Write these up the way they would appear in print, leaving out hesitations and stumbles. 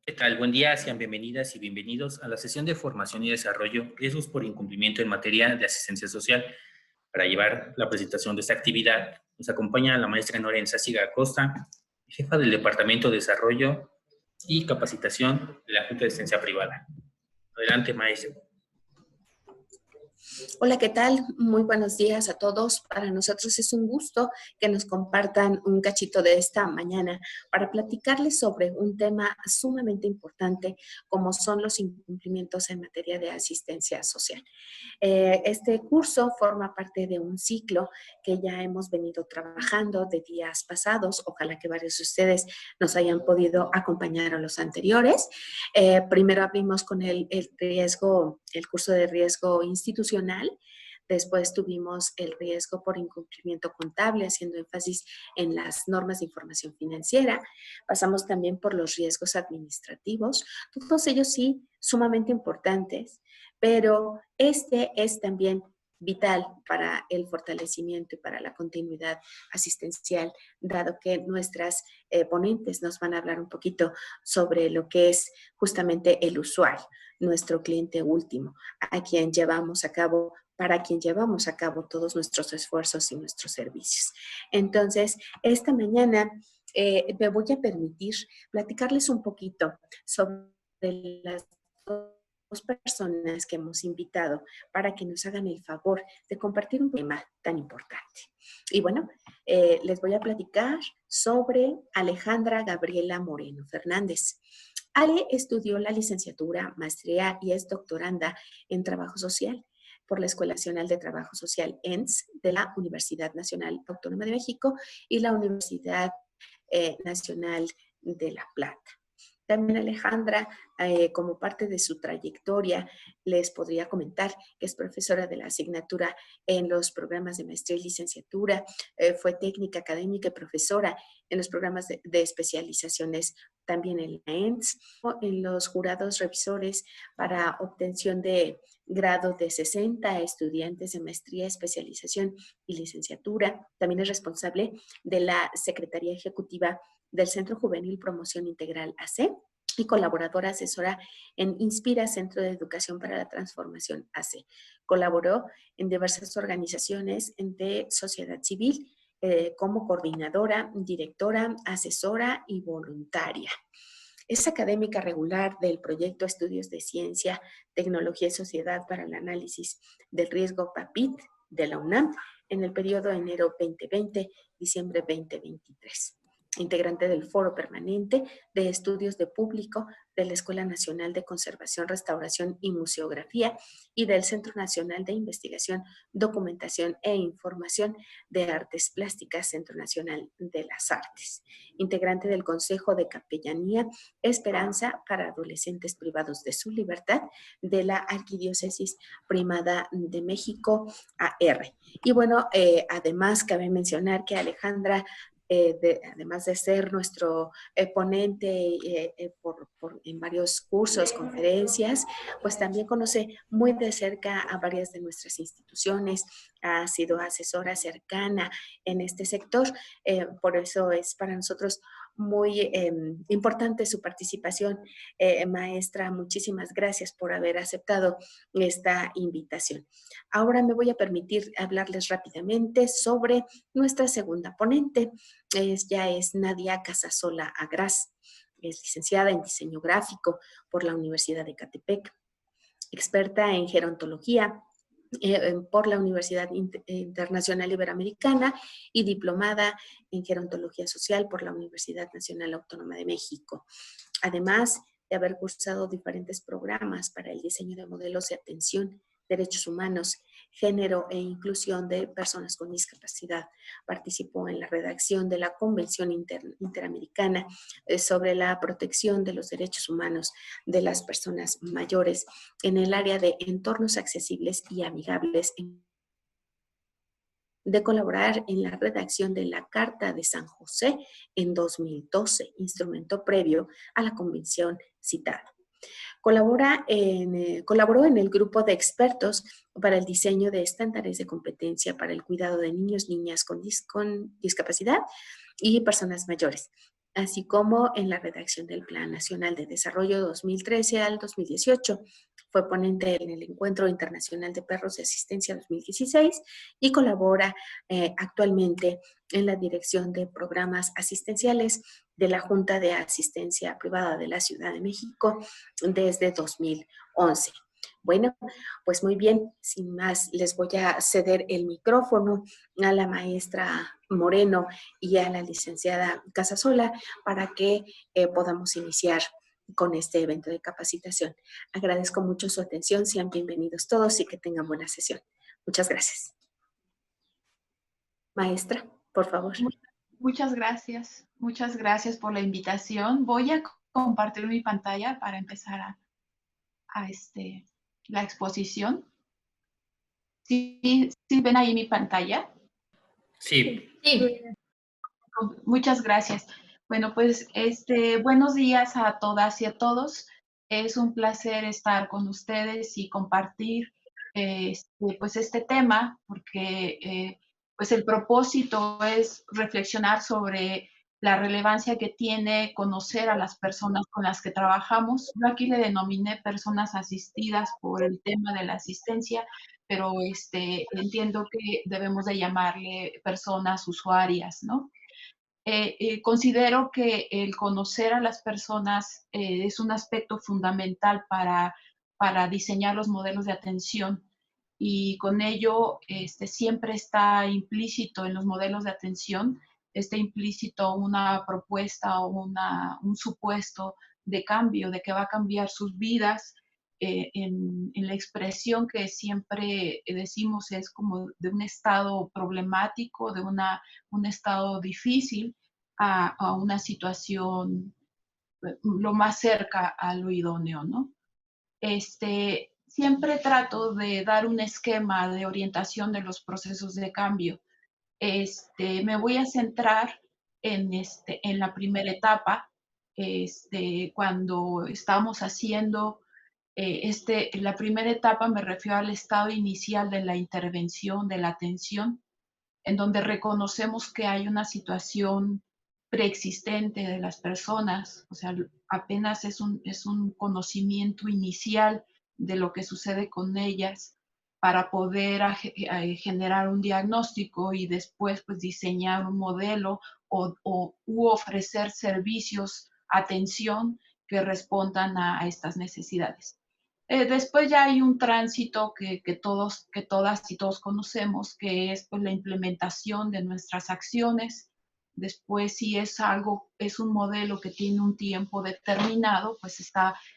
¿Qué tal? Buen día, sean bienvenidas y bienvenidos a la sesión de formación y desarrollo, riesgos por incumplimiento en materia de asistencia social. Para llevar la presentación de esta actividad, nos acompaña la maestra Norenza Siga Acosta, jefa del Departamento de Desarrollo y Capacitación de la Junta de Asistencia Privada. Adelante, maestra. Hola, ¿qué tal? Muy buenos días a todos. Para nosotros es un gusto que nos compartan un cachito de esta mañana para platicarles sobre un tema sumamente importante como son los incumplimientos en materia de asistencia social. Este curso forma parte de un ciclo que ya hemos venido trabajando de días pasados. Ojalá que varios de ustedes nos hayan podido acompañar a los anteriores. Primero abrimos con el curso de riesgo institucional. Después tuvimos el riesgo por incumplimiento contable, haciendo énfasis en las normas de información financiera. Pasamos también por los riesgos administrativos, todos ellos sí sumamente importantes, pero este es también vital para el fortalecimiento y para la continuidad asistencial, dado que nuestras ponentes nos van a hablar un poquito sobre lo que es justamente el usuario, nuestro cliente último, a quien llevamos a cabo, para quien llevamos a cabo todos nuestros esfuerzos y nuestros servicios. Entonces, esta mañana me voy a permitir platicarles un poquito sobre las dos personas que hemos invitado para que nos hagan el favor de compartir un tema tan importante. Y bueno, les voy a platicar sobre Alejandra Gabriela Moreno Fernández. Ale estudió la licenciatura, maestría y es doctoranda en Trabajo Social por la Escuela Nacional de Trabajo Social ENS de la Universidad Nacional Autónoma de México y la Universidad Nacional de La Plata. También Alejandra, como parte de su trayectoria, les podría comentar que es profesora de la asignatura en los programas de maestría y licenciatura, fue técnica académica y profesora en los programas de especializaciones también en la ENS, en los jurados revisores para obtención de grado de 60 estudiantes de maestría, especialización y licenciatura. También es responsable de la Secretaría Ejecutiva del Centro Juvenil Promoción Integral AC y colaboradora asesora en Inspira, Centro de Educación para la Transformación AC. Colaboró en diversas organizaciones de sociedad civil como coordinadora, directora, asesora y voluntaria. Es académica regular del proyecto Estudios de Ciencia, Tecnología y Sociedad para el Análisis del Riesgo PAPIT de la UNAM en el periodo enero 2020-diciembre 2023. Integrante del Foro Permanente de Estudios de Público de la Escuela Nacional de Conservación, Restauración y Museografía y del Centro Nacional de Investigación, Documentación e Información de Artes Plásticas, Centro Nacional de las Artes. Integrante del Consejo de Capellanía Esperanza para Adolescentes Privados de su Libertad de la Arquidiócesis Primada de México, AR. Y bueno, además cabe mencionar que Alejandra, además de ser nuestro ponente en varios cursos, conferencias, pues también conoce muy de cerca a varias de nuestras instituciones, ha sido asesora cercana en este sector, por eso es para nosotros muy importante su participación. Maestra, muchísimas gracias por haber aceptado esta invitación. Ahora me voy a permitir hablarles rápidamente sobre nuestra segunda ponente. Ya es Nadia Casasola Agraz, es licenciada en diseño gráfico por la Universidad de Ecatepec, experta en gerontología por la Universidad Internacional Iberoamericana y diplomada en gerontología social por la Universidad Nacional Autónoma de México. Además de haber cursado diferentes programas para el diseño de modelos de atención, derechos humanos, género e inclusión de personas con discapacidad. Participó en la redacción de la Convención Interamericana sobre la protección de los derechos humanos de las personas mayores en el área de entornos accesibles y amigables, de colaborar en la redacción de la Carta de San José en 2012, instrumento previo a la convención citada. Colaboró en el grupo de expertos para el diseño de estándares de competencia para el cuidado de niños, niñas con discapacidad y personas mayores. así como en la redacción del Plan Nacional de Desarrollo 2013 al 2018. Fue ponente en el Encuentro Internacional de Perros de Asistencia 2016 y colabora actualmente en la dirección de programas asistenciales de la Junta de Asistencia Privada de la Ciudad de México desde 2011. Bueno, pues muy bien, sin más, les voy a ceder el micrófono a la maestra Moreno y a la licenciada Casasola para que podamos iniciar con este evento de capacitación. Agradezco mucho su atención, sean bienvenidos todos y que tengan buena sesión. Muchas gracias. Maestra, por favor. Muchas gracias por la invitación. Voy a compartir mi pantalla para empezar la exposición. ¿Sí ven ahí mi pantalla? Sí. Sí. Muchas gracias. Bueno, pues buenos días a todas y a todos. Es un placer estar con ustedes y compartir pues este tema, porque pues el propósito es reflexionar sobre la relevancia que tiene conocer a las personas con las que trabajamos. Yo aquí le denominé personas asistidas por el tema de la asistencia, pero entiendo que debemos de llamarle personas usuarias, ¿no? Considero que el conocer a las personas es un aspecto fundamental para diseñar los modelos de atención, y con ello siempre está implícito en los modelos de atención, está implícito una propuesta o un supuesto de cambio, de que va a cambiar sus vidas. En la expresión que siempre decimos es como de un estado problemático, de un estado difícil, a una situación lo más cerca a lo idóneo, ¿no? Siempre trato de dar un esquema de orientación de los procesos de cambio. Me voy a centrar en la primera etapa, cuando estamos haciendo la primera etapa, me refiero al estado inicial de la intervención, de la atención, en donde reconocemos que hay una situación preexistente de las personas, o sea, apenas es un conocimiento inicial de lo que sucede con ellas para poder generar un diagnóstico y después pues diseñar un modelo u ofrecer servicios, atención que respondan a estas necesidades. Después ya hay un tránsito que todas y todos conocemos, que es pues, la implementación de nuestras acciones. Después, si es un modelo que tiene un tiempo determinado, pues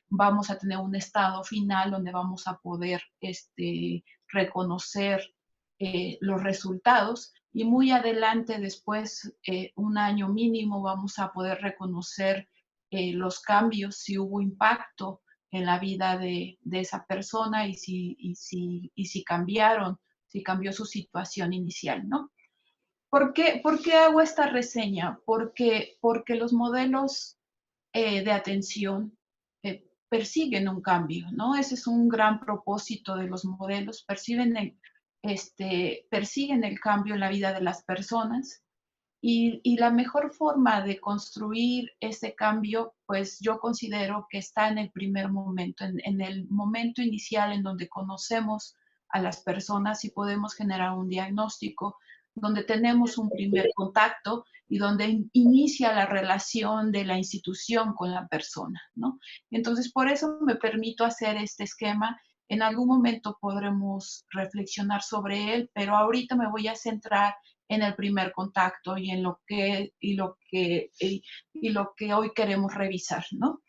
vamos a tener un estado final donde vamos a poder reconocer los resultados, y muy adelante, después, un año mínimo, vamos a poder reconocer los cambios, si hubo impacto en la vida de esa persona y si cambió su situación inicial, ¿no? ¿Por qué hago esta reseña? Porque los modelos de atención persiguen un cambio, ¿no? Ese es un gran propósito de los modelos, persiguen el cambio en la vida de las personas. Y la mejor forma de construir ese cambio, pues yo considero que está en el primer momento, en el momento inicial en donde conocemos a las personas y podemos generar un diagnóstico, donde tenemos un primer contacto y donde inicia la relación de la institución con la persona, ¿no? Entonces, por eso me permito hacer este esquema. En algún momento podremos reflexionar sobre él, pero ahorita me voy a centrar en el primer contacto y en lo que hoy queremos revisar, ¿no?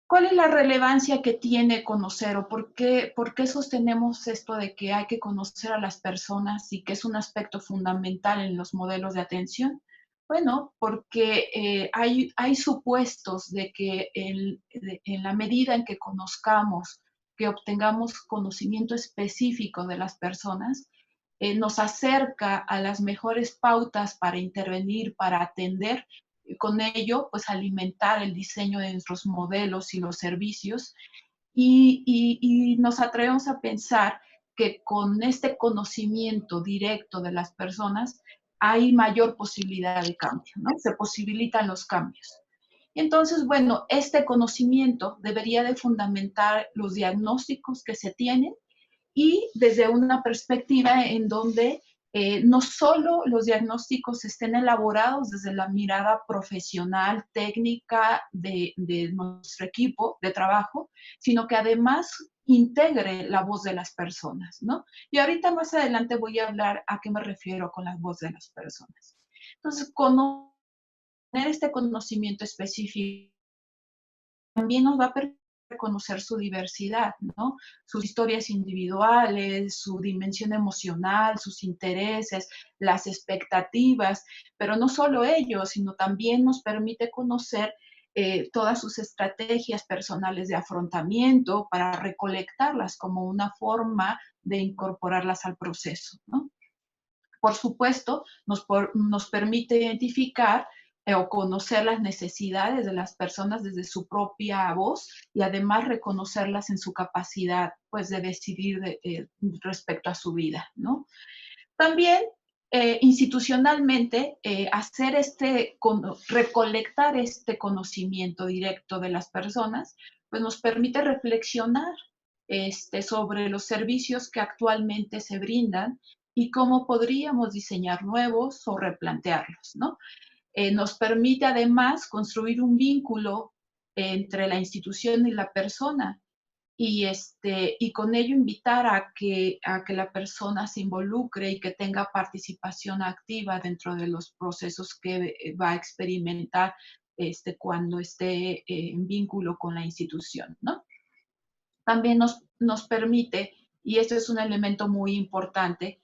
¿Cuál es la relevancia que tiene conocer, o por qué sostenemos esto de que hay que conocer a las personas y que es un aspecto fundamental en los modelos de atención? Bueno, porque hay supuestos de que en la medida en que conozcamos, que obtengamos conocimiento específico de las personas, nos acerca a las mejores pautas para intervenir, para atender, y con ello, pues alimentar el diseño de nuestros modelos y los servicios, y nos atrevemos a pensar que con este conocimiento directo de las personas hay mayor posibilidad de cambio, ¿no? Se posibilitan los cambios. Entonces, bueno, este conocimiento debería de fundamentar los diagnósticos que se tienen y desde una perspectiva en donde no solo los diagnósticos estén elaborados desde la mirada profesional, técnica de nuestro equipo de trabajo, sino que además integre la voz de las personas, ¿no? Y ahorita más adelante voy a hablar a qué me refiero con la voz de las personas. Entonces, tener este conocimiento específico también nos va a permitir reconocer su diversidad, ¿no? Sus historias individuales, su dimensión emocional, sus intereses, las expectativas, pero no solo ello, sino también nos permite conocer todas sus estrategias personales de afrontamiento para recolectarlas como una forma de incorporarlas al proceso, ¿no? Por supuesto, nos permite identificar o conocer las necesidades de las personas desde su propia voz y además reconocerlas en su capacidad, pues, de decidir respecto a su vida, ¿no? También institucionalmente, recolectar este conocimiento directo de las personas, pues nos permite reflexionar sobre los servicios que actualmente se brindan y cómo podríamos diseñar nuevos o replantearlos, ¿no? Nos permite además construir un vínculo entre la institución y la persona y con ello invitar a que la persona se involucre y que tenga participación activa dentro de los procesos que va a experimentar cuando esté en vínculo con la institución, ¿no? También nos permite, y esto es un elemento muy importante,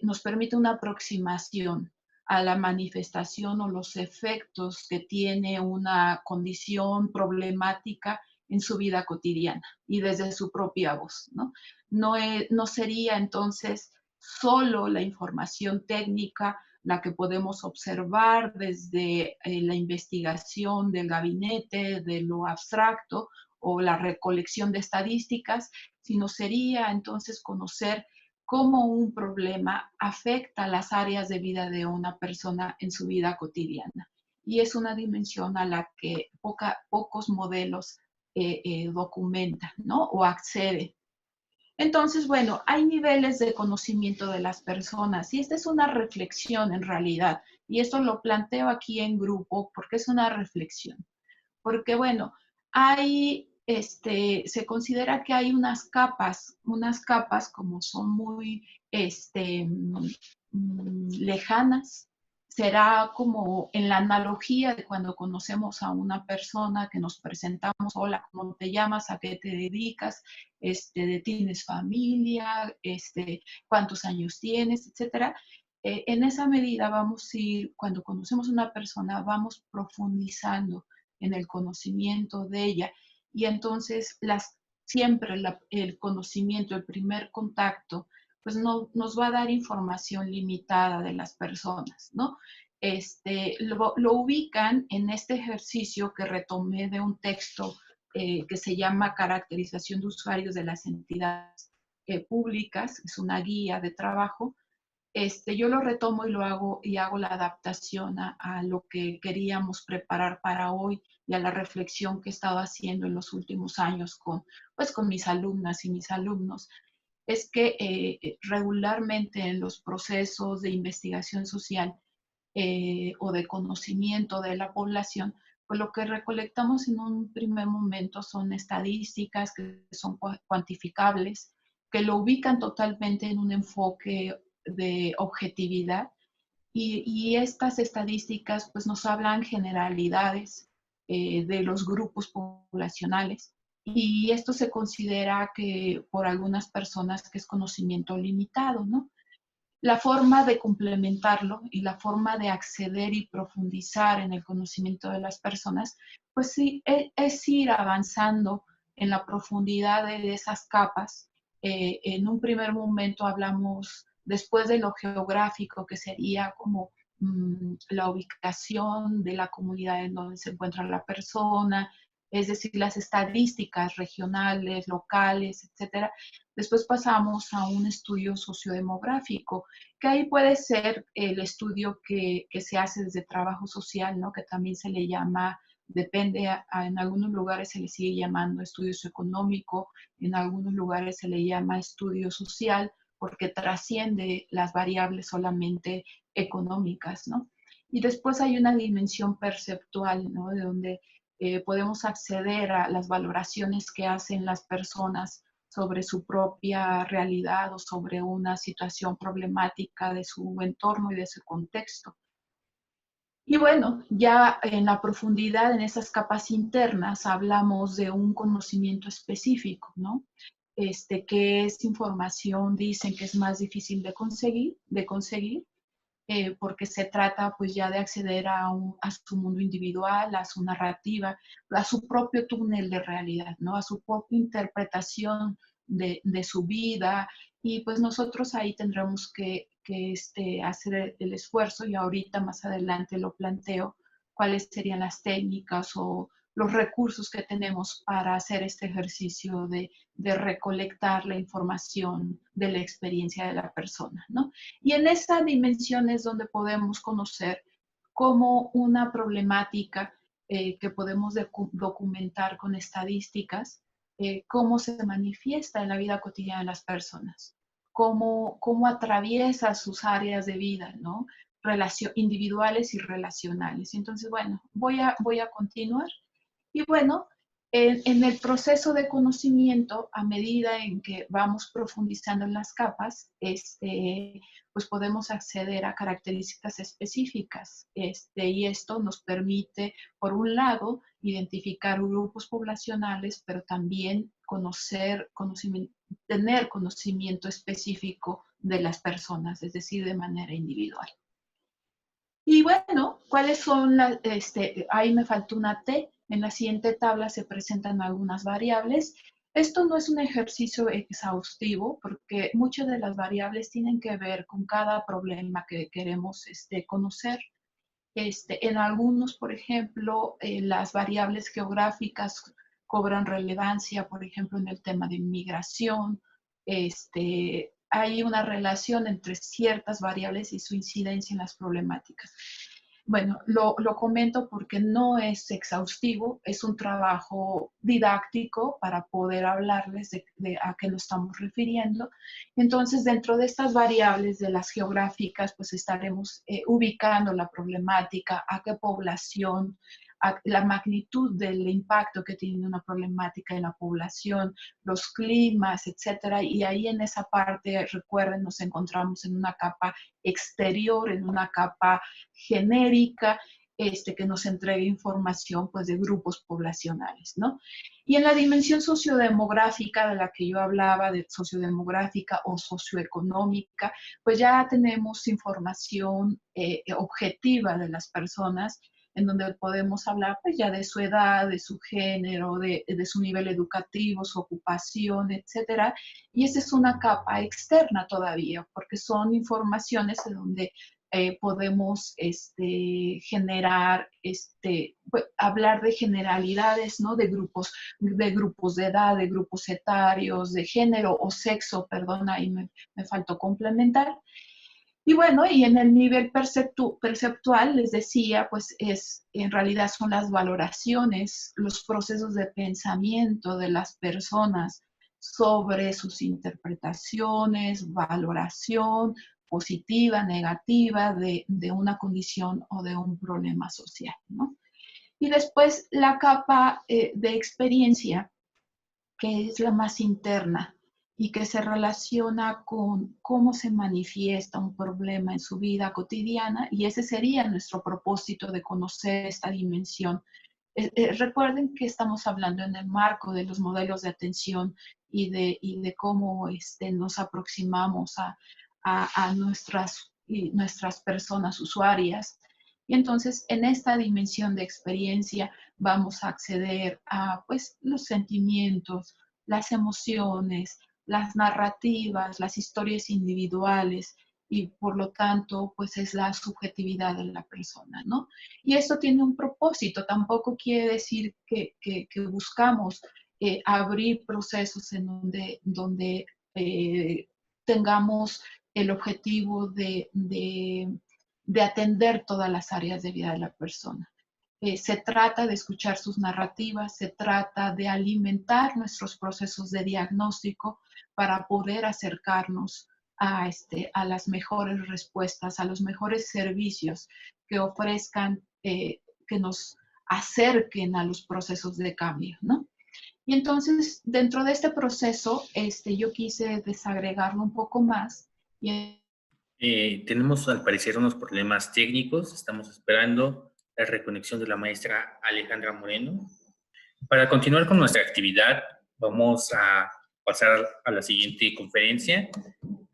nos permite una aproximación a la manifestación o los efectos que tiene una condición problemática en su vida cotidiana y desde su propia voz, ¿no? No sería entonces solo la información técnica la que podemos observar desde la investigación del gabinete, de lo abstracto, o la recolección de estadísticas, sino sería entonces conocer cómo un problema afecta las áreas de vida de una persona en su vida cotidiana. Y es una dimensión a la que pocos modelos documentan, ¿no? O acceden. Entonces, bueno, hay niveles de conocimiento de las personas y esta es una reflexión en realidad. Y esto lo planteo aquí en grupo porque es una reflexión. Porque, bueno, se considera que hay unas capas como son muy lejanas. Será como en la analogía de cuando conocemos a una persona que nos presentamos: hola, ¿cómo te llamas? ¿A qué te dedicas? ¿Tienes familia? ¿Cuántos años tienes? Etcétera. En esa medida vamos a ir, cuando conocemos a una persona, vamos profundizando en el conocimiento de ella. Y entonces siempre el conocimiento, el primer contacto, pues no, nos va a dar información limitada de las personas, ¿no? Lo ubican en este ejercicio que retomé de un texto que se llama Caracterización de usuarios de las entidades públicas, es una guía de trabajo. Yo lo retomo y hago la adaptación a lo que queríamos preparar para hoy y a la reflexión que he estado haciendo en los últimos años con mis alumnas y mis alumnos. Es que regularmente en los procesos de investigación social o de conocimiento de la población, pues lo que recolectamos en un primer momento son estadísticas que son cuantificables, que lo ubican totalmente en un enfoque de objetividad y estas estadísticas pues nos hablan generalidades de los grupos poblacionales y esto se considera que por algunas personas que es conocimiento limitado, ¿no? La forma de complementarlo y la forma de acceder y profundizar en el conocimiento de las personas, pues sí, es ir avanzando en la profundidad de esas capas. En un primer momento hablamos, después de lo geográfico, que sería como la ubicación de la comunidad en donde se encuentra la persona, es decir, las estadísticas regionales, locales, etcétera. Después pasamos a un estudio sociodemográfico, que ahí puede ser el estudio que se hace desde trabajo social, ¿no? Que también se le llama, depende, en algunos lugares se le sigue llamando estudio socioeconómico, en algunos lugares se le llama estudio social, porque trasciende las variables solamente económicas, ¿no? Y después hay una dimensión perceptual, ¿no? De donde podemos acceder a las valoraciones que hacen las personas sobre su propia realidad o sobre una situación problemática de su entorno y de su contexto. Y bueno, ya en la profundidad, en esas capas internas, hablamos de un conocimiento específico, ¿no? Que es información, dicen que es más difícil de conseguir, porque se trata pues ya de acceder a su mundo individual, a su narrativa, a su propio túnel de realidad, ¿no? A su propia interpretación de su vida, y pues nosotros ahí tendremos que hacer el esfuerzo, y ahorita más adelante lo planteo, cuáles serían las técnicas o los recursos que tenemos para hacer este ejercicio de recolectar la información de la experiencia de la persona, ¿no? Y en esa dimensión es donde podemos conocer cómo una problemática que podemos documentar con estadísticas, cómo se manifiesta en la vida cotidiana de las personas, cómo atraviesa sus áreas de vida, ¿no? Individuales y relacionales. Entonces, bueno, voy a continuar. Y bueno, en el proceso de conocimiento, a medida en que vamos profundizando en las capas, pues podemos acceder a características específicas. Y esto nos permite, por un lado, identificar grupos poblacionales, pero también tener conocimiento específico de las personas, es decir, de manera individual. Y bueno, ¿cuáles son las? Ahí me faltó una T. En la siguiente tabla se presentan algunas variables. Esto no es un ejercicio exhaustivo porque muchas de las variables tienen que ver con cada problema que queremos conocer. En algunos, por ejemplo, las variables geográficas cobran relevancia, por ejemplo, en el tema de inmigración. Hay una relación entre ciertas variables y su incidencia en las problemáticas. Bueno, lo comento porque no es exhaustivo, es un trabajo didáctico para poder hablarles de a qué nos estamos refiriendo. Entonces, dentro de estas variables de las geográficas, pues estaremos ubicando la problemática, a qué población, la magnitud del impacto que tiene una problemática en la población, los climas, etcétera. Y ahí en esa parte, recuerden, nos encontramos en una capa exterior, en una capa genérica, que nos entregue información pues, de grupos poblacionales, ¿no? Y en la dimensión sociodemográfica de la que yo hablaba, de sociodemográfica o socioeconómica, pues ya tenemos información objetiva de las personas, en donde podemos hablar pues ya de su edad, de su género, de su nivel educativo, su ocupación, etcétera. Y esa es una capa externa todavía, porque son informaciones en donde podemos generar, hablar de generalidades, ¿no? De grupos de edad, de grupos etarios, de género o sexo, perdón, ahí me faltó complementar. Y bueno, y en el nivel perceptual, les decía, pues en realidad son las valoraciones, los procesos de pensamiento de las personas sobre sus interpretaciones, valoración positiva, negativa de una condición o de un problema social, ¿no? Y después la capa de experiencia, que es la más interna y que se relaciona con cómo se manifiesta un problema en su vida cotidiana, y ese sería nuestro propósito de conocer esta dimensión. Recuerden que estamos hablando en el marco de los modelos de atención y de cómo nos aproximamos a nuestras personas usuarias. Y entonces, en esta dimensión de experiencia, vamos a acceder a pues, los sentimientos, las emociones, las narrativas, las historias individuales, y por lo tanto, pues es la subjetividad de la persona, ¿no? Y esto tiene un propósito, tampoco quiere decir que buscamos abrir procesos en donde tengamos el objetivo de atender todas las áreas de vida de la persona. Se trata de escuchar sus narrativas, se trata de alimentar nuestros procesos de diagnóstico para poder acercarnos a las mejores respuestas, a los mejores servicios que ofrezcan, que nos acerquen a los procesos de cambio, ¿no? Y entonces, dentro de este proceso, yo quise desagregarlo un poco más. Tenemos al parecer unos problemas técnicos, estamos esperando la reconexión de la maestra Alejandra Moreno. Para continuar con nuestra actividad, vamos a pasar a la siguiente conferencia,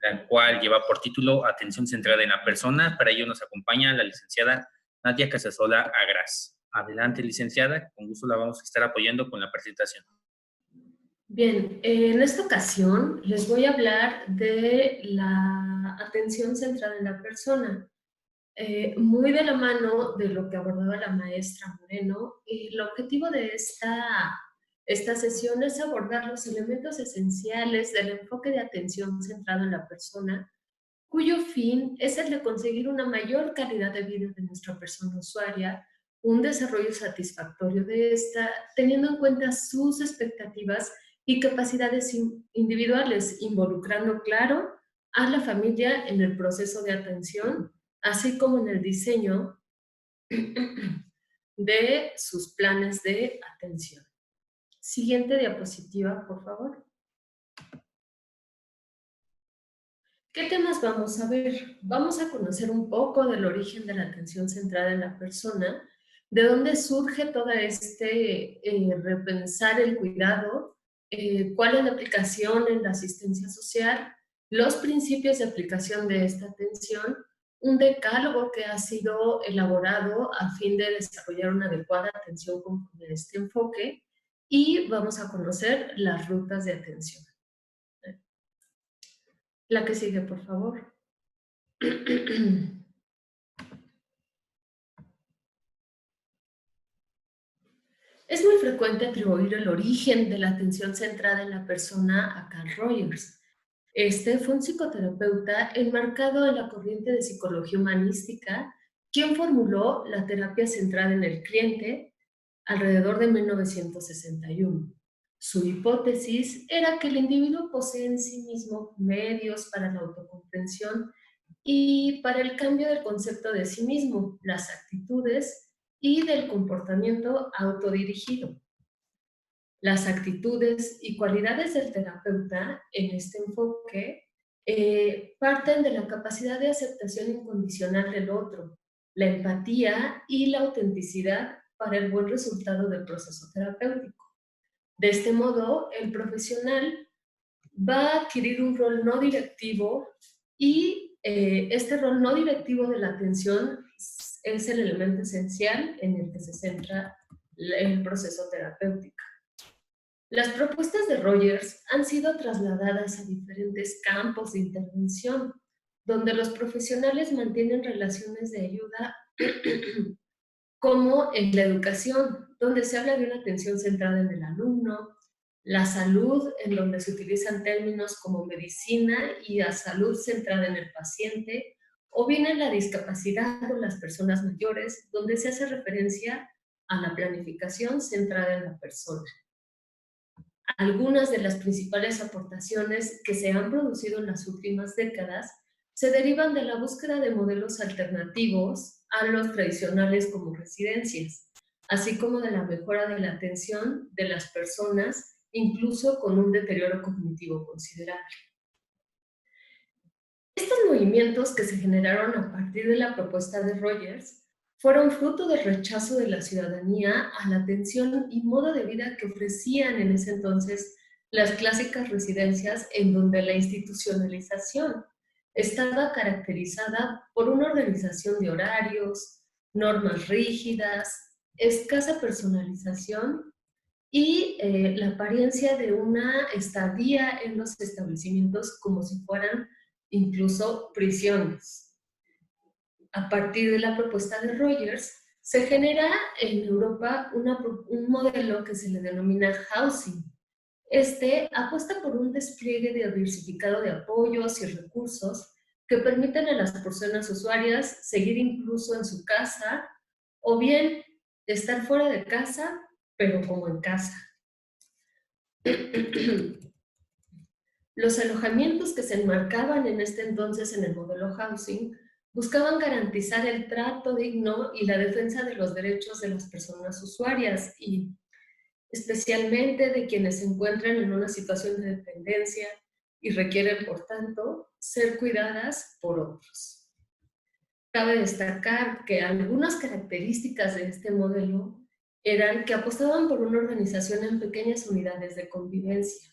la cual lleva por título Atención centrada en la persona. Para ello nos acompaña la licenciada Nadia Casasola Agras. Adelante, licenciada, con gusto la vamos a estar apoyando con la presentación. Bien, en esta ocasión les voy a hablar de la atención centrada en la persona, muy de la mano de lo que abordaba la maestra Moreno. Y el objetivo de esta sesión es abordar los elementos esenciales del enfoque de atención centrado en la persona, cuyo fin es el de conseguir una mayor calidad de vida de nuestra persona usuaria, un desarrollo satisfactorio de esta, teniendo en cuenta sus expectativas y capacidades individuales, involucrando, claro, a la familia en el proceso de atención, así como en el diseño de sus planes de atención. Siguiente diapositiva, por favor. ¿Qué temas vamos a ver? Vamos a conocer un poco del origen de la atención centrada en la persona, de dónde surge todo repensar el cuidado, cuál es la aplicación en la asistencia social, los principios de aplicación de esta atención, un decálogo que ha sido elaborado a fin de desarrollar una adecuada atención con este enfoque, y vamos a conocer las rutas de atención. La que sigue, por favor. Es muy frecuente atribuir el origen de la atención centrada en la persona a Carl Rogers. Este fue un psicoterapeuta enmarcado en la corriente de psicología humanística, quien formuló la terapia centrada en el cliente alrededor de 1961. Su hipótesis era que el individuo posee en sí mismo medios para la autocomprensión y para el cambio del concepto de sí mismo, las actitudes y del comportamiento autodirigido. Las actitudes y cualidades del terapeuta en este enfoque parten de la capacidad de aceptación incondicional del otro, la empatía y la autenticidad para el buen resultado del proceso terapéutico. De este modo, el profesional va a adquirir un rol no directivo y este rol no directivo de la atención es el elemento esencial en el que se centra el proceso terapéutico. Las propuestas de Rogers han sido trasladadas a diferentes campos de intervención, donde los profesionales mantienen relaciones de ayuda como en la educación, donde se habla de una atención centrada en el alumno, la salud, en donde se utilizan términos como medicina y la salud centrada en el paciente, o bien en la discapacidad o las personas mayores, donde se hace referencia a la planificación centrada en la persona. Algunas de las principales aportaciones que se han producido en las últimas décadas se derivan de la búsqueda de modelos alternativos a los tradicionales como residencias, así como de la mejora de la atención de las personas, incluso con un deterioro cognitivo considerable. Estos movimientos que se generaron a partir de la propuesta de Rogers fueron fruto del rechazo de la ciudadanía a la atención y modo de vida que ofrecían en ese entonces las clásicas residencias, en donde la institucionalización estaba caracterizada por una organización de horarios, normas rígidas, escasa personalización y la apariencia de una estadía en los establecimientos como si fueran incluso prisiones. A partir de la propuesta de Rogers, se genera en Europa un modelo que se le denomina housing. Este apuesta por un despliegue diversificado de apoyos y recursos que permiten a las personas usuarias seguir incluso en su casa o bien estar fuera de casa, pero como en casa. Los alojamientos que se enmarcaban en este entonces en el modelo housing buscaban garantizar el trato digno y la defensa de los derechos de las personas usuarias y especialmente de quienes se encuentran en una situación de dependencia y requieren, por tanto, ser cuidadas por otros. Cabe destacar que algunas características de este modelo eran que apostaban por una organización en pequeñas unidades de convivencia,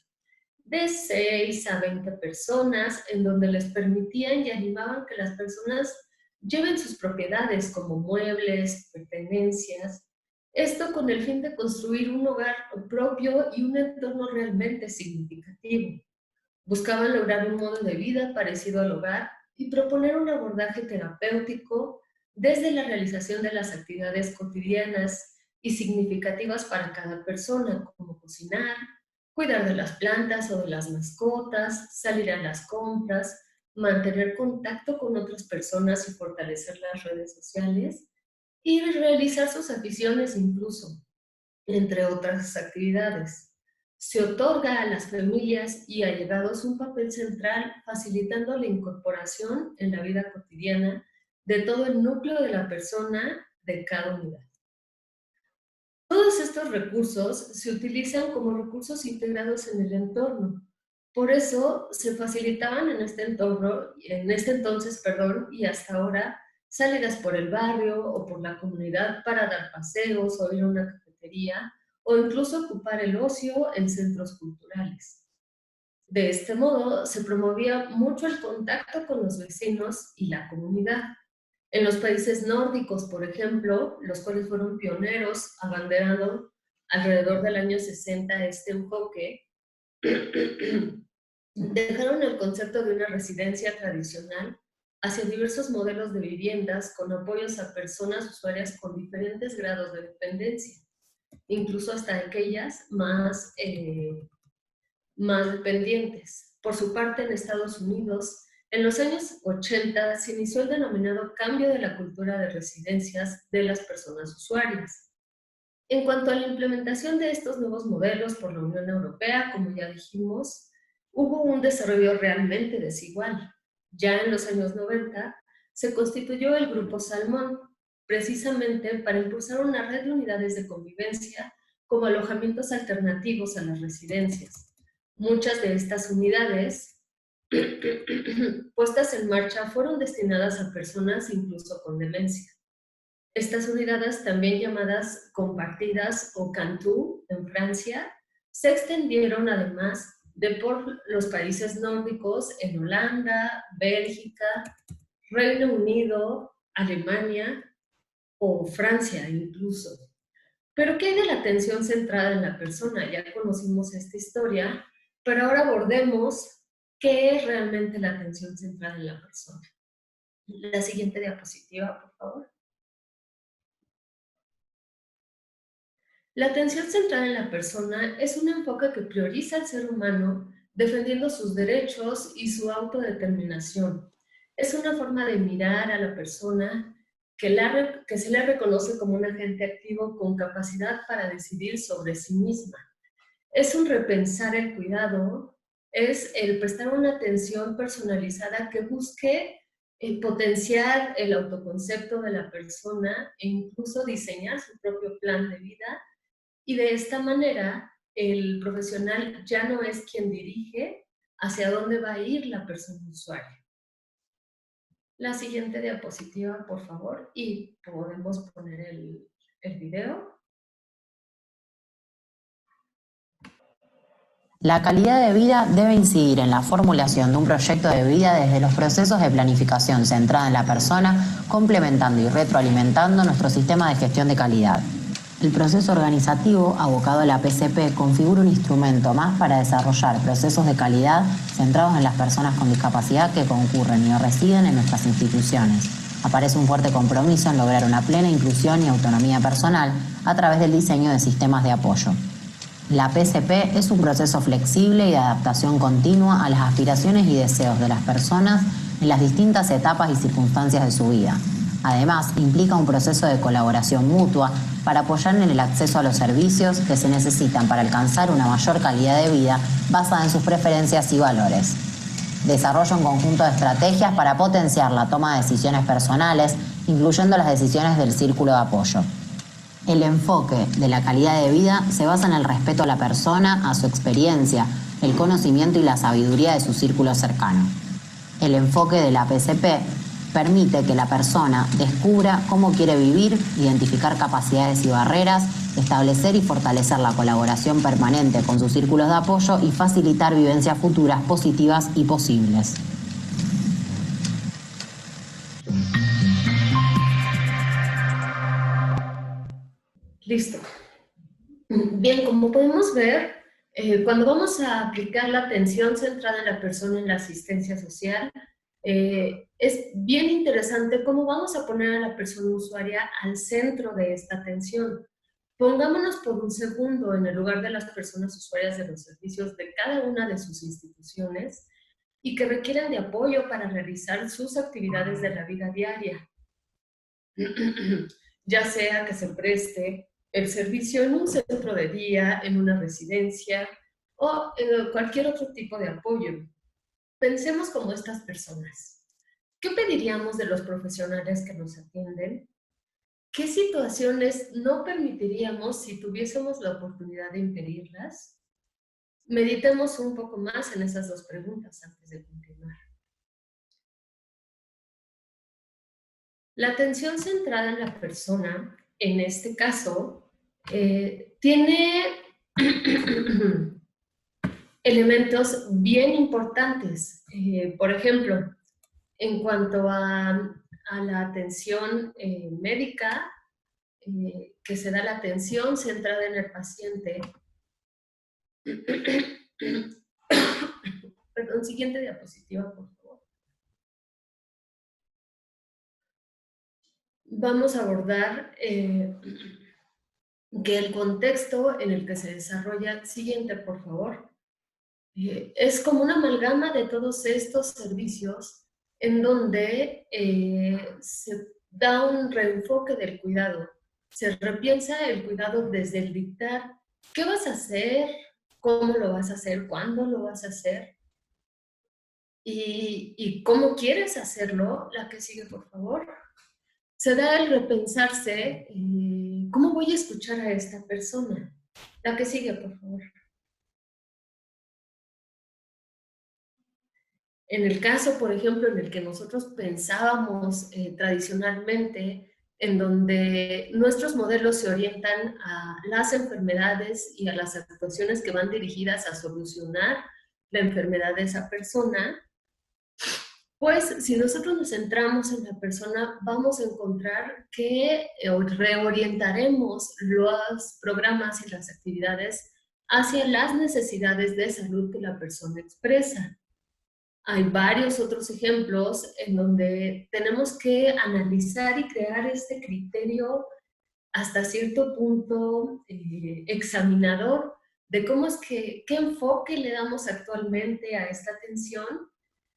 de 6 a 20 personas, en donde les permitían y animaban que las personas lleven sus propiedades como muebles, pertenencias, esto con el fin de construir un hogar propio y un entorno realmente significativo. Buscaban lograr un modo de vida parecido al hogar y proponer un abordaje terapéutico desde la realización de las actividades cotidianas y significativas para cada persona, como cocinar, cuidar de las plantas o de las mascotas, salir a las compras, mantener contacto con otras personas y fortalecer las redes sociales, y realizar sus aficiones incluso, entre otras actividades. Se otorga a las familias y allegados un papel central facilitando la incorporación en la vida cotidiana de todo el núcleo de la persona de cada unidad. Todos estos recursos se utilizan como recursos integrados en el entorno. Por eso se facilitaban en este entonces, y hasta ahora, salidas por el barrio o por la comunidad para dar paseos o ir a una cafetería o incluso ocupar el ocio en centros culturales. De este modo, se promovía mucho el contacto con los vecinos y la comunidad. En los países nórdicos, por ejemplo, los cuales fueron pioneros abanderando alrededor del año 60 este enfoque, dejaron el concepto de una residencia tradicional hacia diversos modelos de viviendas con apoyos a personas usuarias con diferentes grados de dependencia, incluso hasta aquellas más dependientes. Por su parte, en Estados Unidos, en los años 80 se inició el denominado cambio de la cultura de residencias de las personas usuarias. En cuanto a la implementación de estos nuevos modelos por la Unión Europea, como ya dijimos, hubo un desarrollo realmente desigual. Ya en los años 90 se constituyó el Grupo Salmón, precisamente para impulsar una red de unidades de convivencia como alojamientos alternativos a las residencias. Muchas de estas unidades puestas en marcha fueron destinadas a personas incluso con demencia. Estas unidades, también llamadas compartidas o cantú en Francia, se extendieron además por los países nórdicos en Holanda, Bélgica, Reino Unido, Alemania o Francia incluso. Pero ¿qué hay de la atención centrada en la persona? Ya conocimos esta historia, pero ahora abordemos qué es realmente la atención centrada en la persona. La siguiente diapositiva, por favor. La atención centrada en la persona es un enfoque que prioriza al ser humano defendiendo sus derechos y su autodeterminación. Es una forma de mirar a la persona que se le reconoce como un agente activo con capacidad para decidir sobre sí misma. Es un repensar el cuidado, es el prestar una atención personalizada que busque potenciar el autoconcepto de la persona e incluso diseñar su propio plan de vida. Y de esta manera, el profesional ya no es quien dirige hacia dónde va a ir la persona usuaria. La siguiente diapositiva, por favor, y podemos poner el video. La calidad de vida debe incidir en la formulación de un proyecto de vida desde los procesos de planificación centrada en la persona, complementando y retroalimentando nuestro sistema de gestión de calidad. El proceso organizativo abocado a la PCP configura un instrumento más para desarrollar procesos de calidad centrados en las personas con discapacidad que concurren y o residen en nuestras instituciones. Aparece un fuerte compromiso en lograr una plena inclusión y autonomía personal a través del diseño de sistemas de apoyo. La PCP es un proceso flexible y de adaptación continua a las aspiraciones y deseos de las personas en las distintas etapas y circunstancias de su vida. Además, implica un proceso de colaboración mutua para apoyar en el acceso a los servicios que se necesitan para alcanzar una mayor calidad de vida basada en sus preferencias y valores. Desarrolla un conjunto de estrategias para potenciar la toma de decisiones personales, incluyendo las decisiones del círculo de apoyo. El enfoque de la calidad de vida se basa en el respeto a la persona, a su experiencia, el conocimiento y la sabiduría de su círculo cercano. El enfoque de la PCP permite que la persona descubra cómo quiere vivir, identificar capacidades y barreras, establecer y fortalecer la colaboración permanente con sus círculos de apoyo y facilitar vivencias futuras positivas y posibles. Listo. Bien, como podemos ver, cuando vamos a aplicar la atención centrada en la persona en la asistencia social, es bien interesante cómo vamos a poner a la persona usuaria al centro de esta atención. Pongámonos por un segundo en el lugar de las personas usuarias de los servicios de cada una de sus instituciones y que requieren de apoyo para realizar sus actividades de la vida diaria. Ya sea que se preste el servicio en un centro de día, en una residencia o en cualquier otro tipo de apoyo. Pensemos como estas personas. ¿Qué pediríamos de los profesionales que nos atienden? ¿Qué situaciones no permitiríamos si tuviésemos la oportunidad de impedirlas? Meditemos un poco más en esas dos preguntas antes de continuar. La atención centrada en la persona, en este caso, tiene elementos bien importantes. Por ejemplo, en cuanto a la atención médica, que se da la atención centrada en el paciente. Perdón, siguiente diapositiva, por favor. Vamos a abordar que el contexto en el que se desarrolla, siguiente, por favor, es como una amalgama de todos estos servicios en donde se da un reenfoque del cuidado. Se repiensa el cuidado desde el dictar qué vas a hacer, cómo lo vas a hacer, cuándo lo vas a hacer y cómo quieres hacerlo. La que sigue, por favor. Se da el repensarse, ¿cómo voy a escuchar a esta persona? La que sigue, por favor. En el caso, por ejemplo, en el que nosotros pensábamos tradicionalmente, en donde nuestros modelos se orientan a las enfermedades y a las actuaciones que van dirigidas a solucionar la enfermedad de esa persona, pues si nosotros nos centramos en la persona, vamos a encontrar que reorientaremos los programas y las actividades hacia las necesidades de salud que la persona expresa. Hay varios otros ejemplos en donde tenemos que analizar y crear este criterio hasta cierto punto examinador de cómo es que, qué enfoque le damos actualmente a esta atención,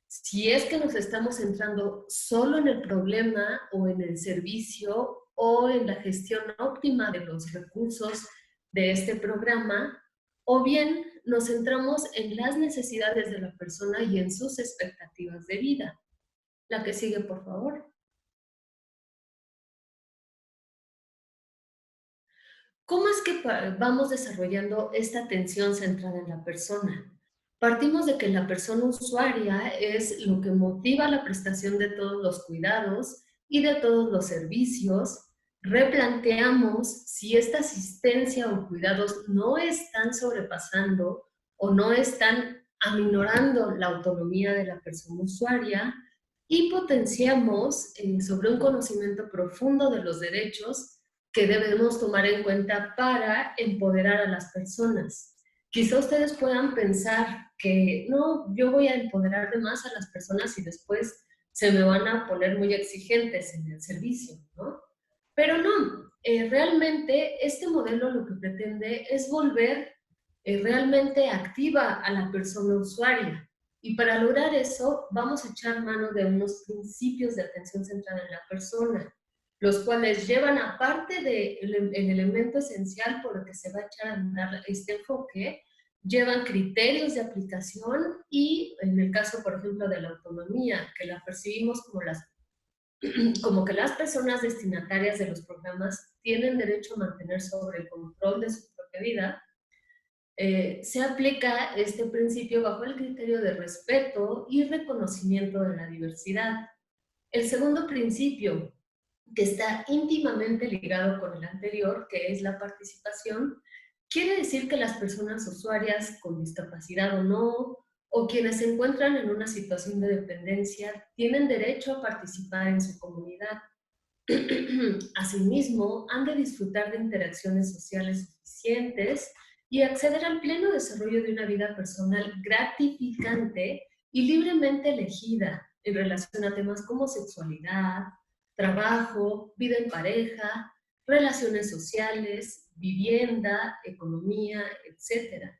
si es que nos estamos centrando solo en el problema o en el servicio o en la gestión óptima de los recursos de este programa, o bien nos centramos en las necesidades de la persona y en sus expectativas de vida. La que sigue, por favor. ¿Cómo es que vamos desarrollando esta atención centrada en la persona? Partimos de que la persona usuaria es lo que motiva la prestación de todos los cuidados y de todos los servicios. Replanteamos si esta asistencia o cuidados no están sobrepasando o no están aminorando la autonomía de la persona usuaria y potenciamos sobre un conocimiento profundo de los derechos que debemos tomar en cuenta para empoderar a las personas. Quizá ustedes puedan pensar que no, yo voy a empoderar de más a las personas y después se me van a poner muy exigentes en el servicio, ¿no? Pero no, realmente este modelo lo que pretende es volver realmente activa a la persona usuaria. Y para lograr eso, vamos a echar mano de unos principios de atención centrada en la persona, los cuales llevan, aparte del elemento esencial por el que se va a echar a andar este enfoque, llevan criterios de aplicación y, en el caso, por ejemplo, de la autonomía, que la percibimos como que las personas destinatarias de los programas tienen derecho a mantener sobre el control de su propia vida, se aplica este principio bajo el criterio de respeto y reconocimiento de la diversidad. El segundo principio, que está íntimamente ligado con el anterior, que es la participación, quiere decir que las personas usuarias con discapacidad o no, o quienes se encuentran en una situación de dependencia, tienen derecho a participar en su comunidad. Asimismo, han de disfrutar de interacciones sociales suficientes y acceder al pleno desarrollo de una vida personal gratificante y libremente elegida en relación a temas como sexualidad, trabajo, vida en pareja, relaciones sociales, vivienda, economía, etc.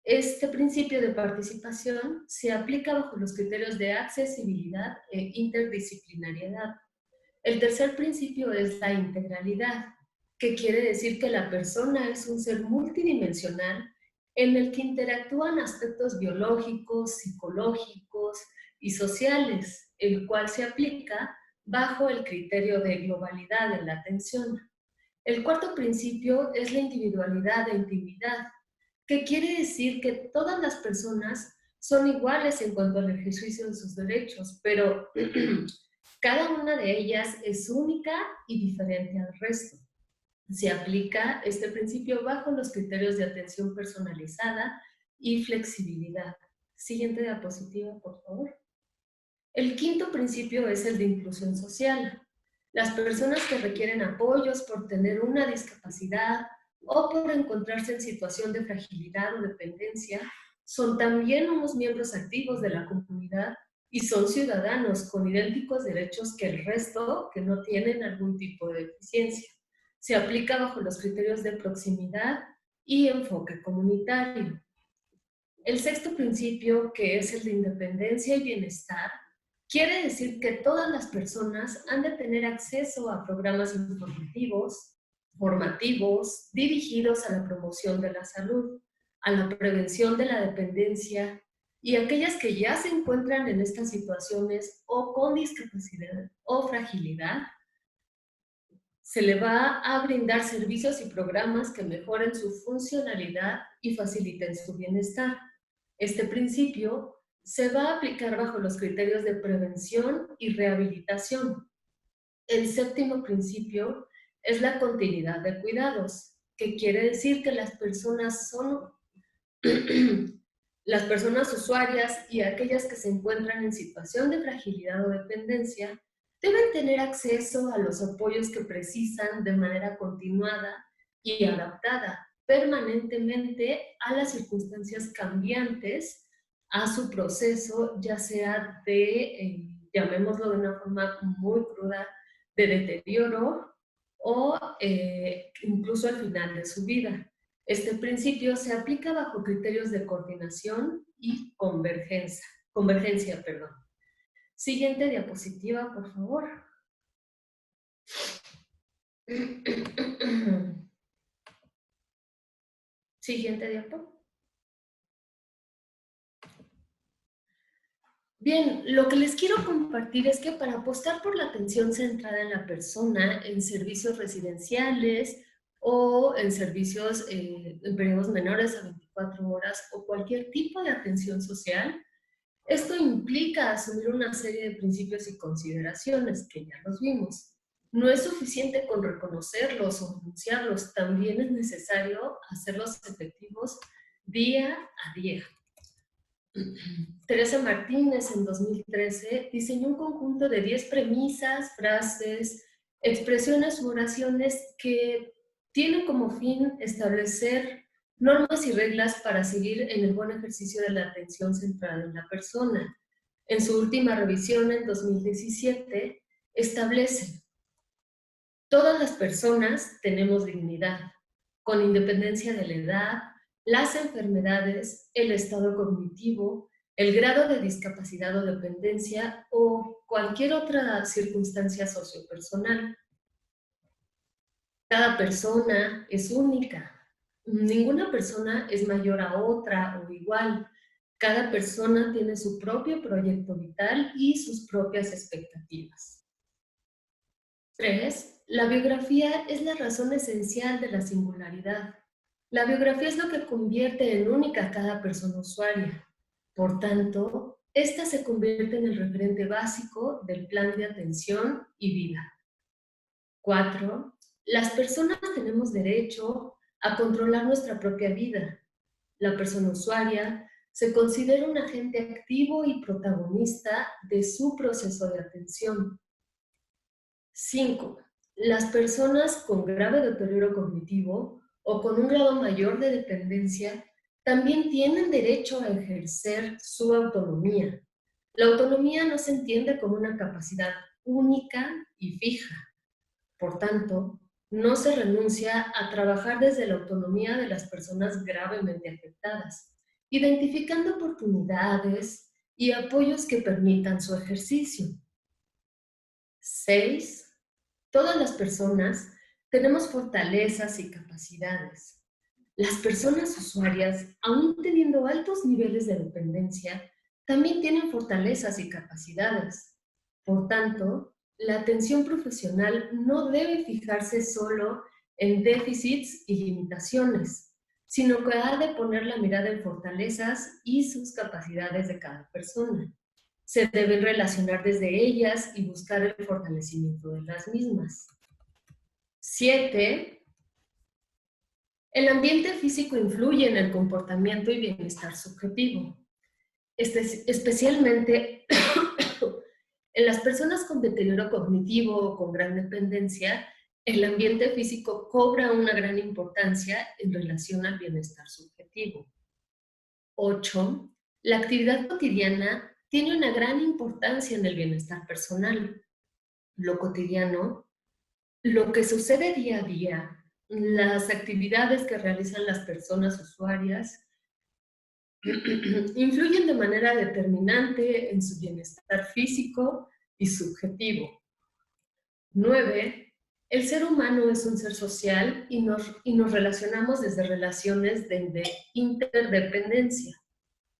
Este principio de participación se aplica bajo los criterios de accesibilidad e interdisciplinariedad. El tercer principio es la integralidad, que quiere decir que la persona es un ser multidimensional en el que interactúan aspectos biológicos, psicológicos y sociales, el cual se aplica bajo el criterio de globalidad en la atención. El cuarto principio es la individualidad e intimidad, que quiere decir que todas las personas son iguales en cuanto al ejercicio de sus derechos, pero cada una de ellas es única y diferente al resto. Se aplica este principio bajo los criterios de atención personalizada y flexibilidad. Siguiente diapositiva, por favor. El quinto principio es el de inclusión social. Las personas que requieren apoyos por tener una discapacidad o por encontrarse en situación de fragilidad o dependencia son también unos miembros activos de la comunidad y son ciudadanos con idénticos derechos que el resto que no tienen algún tipo de deficiencia. Se aplica bajo los criterios de proximidad y enfoque comunitario. El sexto principio, que es el de independencia y bienestar, quiere decir que todas las personas han de tener acceso a programas informativos, formativos, dirigidos a la promoción de la salud, a la prevención de la dependencia, y aquellas que ya se encuentran en estas situaciones o con discapacidad o fragilidad, se le va a brindar servicios y programas que mejoren su funcionalidad y faciliten su bienestar. Este principio se va a aplicar bajo los criterios de prevención y rehabilitación. El séptimo principio es la continuidad de cuidados, que quiere decir que las personas son las personas usuarias y aquellas que se encuentran en situación de fragilidad o dependencia deben tener acceso a los apoyos que precisan de manera continuada y adaptada permanentemente a las circunstancias cambiantes, a su proceso, ya sea de, llamémoslo de una forma muy cruda, de deterioro o incluso al final de su vida. Este principio se aplica bajo criterios de coordinación y convergencia. Siguiente diapositiva, por favor. Siguiente diapositiva. Bien, lo que les quiero compartir es que para apostar por la atención centrada en la persona en servicios residenciales o en servicios en periodos menores a 24 horas o cualquier tipo de atención social, esto implica asumir una serie de principios y consideraciones que ya los vimos. No es suficiente con reconocerlos o denunciarlos, también es necesario hacerlos efectivos día a día. Teresa Martínez en 2013 diseñó un conjunto de 10 premisas, frases expresiones u oraciones que tienen como fin establecer normas y reglas para seguir en el buen ejercicio de la atención centrada en la persona. En su última revisión, en 2017, establece: todas las personas tenemos dignidad, con independencia de la edad, las enfermedades, el estado cognitivo, el grado de discapacidad o dependencia o cualquier otra circunstancia sociopersonal. Cada persona es única. Ninguna persona es mayor a otra o igual. Cada persona tiene su propio proyecto vital y sus propias expectativas. 3. La biografía es la razón esencial de la singularidad. La biografía es lo que convierte en única a cada persona usuaria. Por tanto, esta se convierte en el referente básico del plan de atención y vida. 4. Las personas tenemos derecho a controlar nuestra propia vida. La persona usuaria se considera un agente activo y protagonista de su proceso de atención. 5. Las personas con grave deterioro cognitivo o con un grado mayor de dependencia también tienen derecho a ejercer su autonomía. La autonomía no se entiende como una capacidad única y fija. Por tanto, no se renuncia a trabajar desde la autonomía de las personas gravemente afectadas, identificando oportunidades y apoyos que permitan su ejercicio. 6. Todas las personas tenemos fortalezas y capacidades. Las personas usuarias, aún teniendo altos niveles de dependencia, también tienen fortalezas y capacidades. Por tanto, la atención profesional no debe fijarse solo en déficits y limitaciones, sino que ha de poner la mirada en fortalezas y sus capacidades de cada persona. Se deben relacionar desde ellas y buscar el fortalecimiento de las mismas. 7. El ambiente físico influye en el comportamiento y bienestar subjetivo, especialmente en las personas con deterioro cognitivo o con gran dependencia. El ambiente físico cobra una gran importancia en relación al bienestar subjetivo. 8. La actividad cotidiana tiene una gran importancia en el bienestar personal. Lo cotidiano, lo que sucede día a día, las actividades que realizan las personas usuarias, influyen de manera determinante en su bienestar físico y subjetivo. 9. El ser humano es un ser social y nos relacionamos desde relaciones de interdependencia.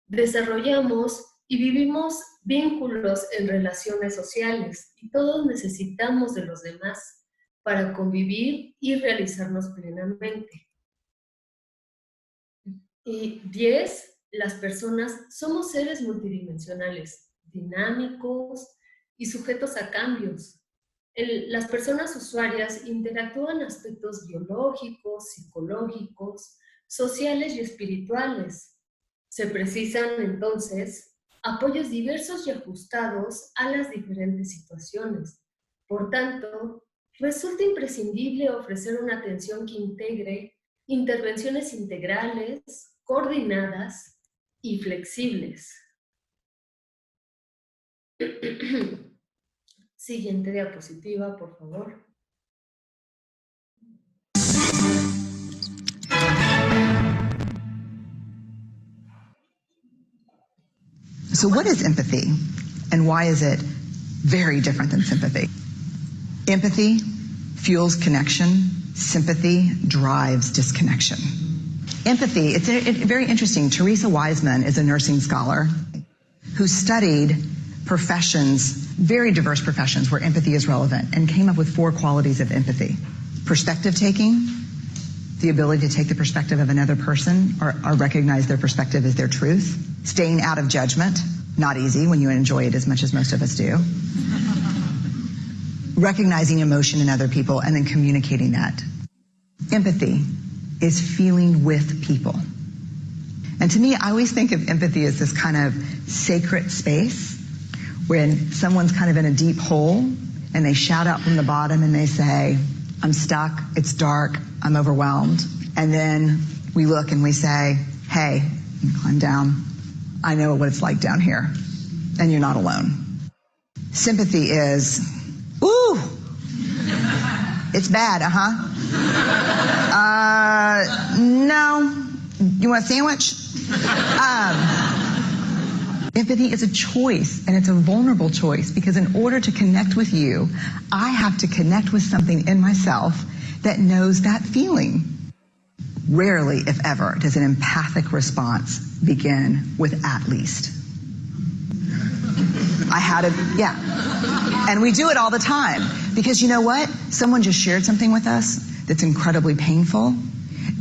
Desarrollamos y vivimos vínculos en relaciones sociales y todos necesitamos de los demás para convivir y realizarnos plenamente. Y 10. Las personas somos seres multidimensionales, dinámicos y sujetos a cambios. Las personas usuarias interactúan aspectos biológicos, psicológicos, sociales y espirituales. Se precisan entonces apoyos diversos y ajustados a las diferentes situaciones. Por tanto, resulta imprescindible ofrecer una atención que integre intervenciones integrales, coordinadas y flexibles. Siguiente diapositiva, por favor. So what is empathy, and why is it very different than sympathy? Empathy fuels connection. Sympathy drives disconnection. Empathy, it's very interesting. Teresa Wiseman is a nursing scholar who studied professions, very diverse professions where empathy is relevant, and came up with 4 qualities of empathy. Perspective taking, the ability to take the perspective of another person or recognize their perspective as their truth. Staying out of judgment, not easy when you enjoy it as much as most of us do. Recognizing emotion in other people and then communicating that. Empathy is feeling with people. And to me, I always think of empathy as this kind of sacred space when someone's kind of in a deep hole and they shout out from the bottom and they say, I'm stuck, it's dark, I'm overwhelmed. And then we look and we say, hey, you climb down. I know what it's like down here, and you're not alone. Sympathy is, ooh, it's bad, no, you want a sandwich? Empathy is a choice, and it's a vulnerable choice, because in order to connect with you, I have to connect with something in myself that knows that feeling. Rarely, if ever, does an empathic response begin with "at least." And we do it all the time, because you know what? Someone just shared something with us that's incredibly painful,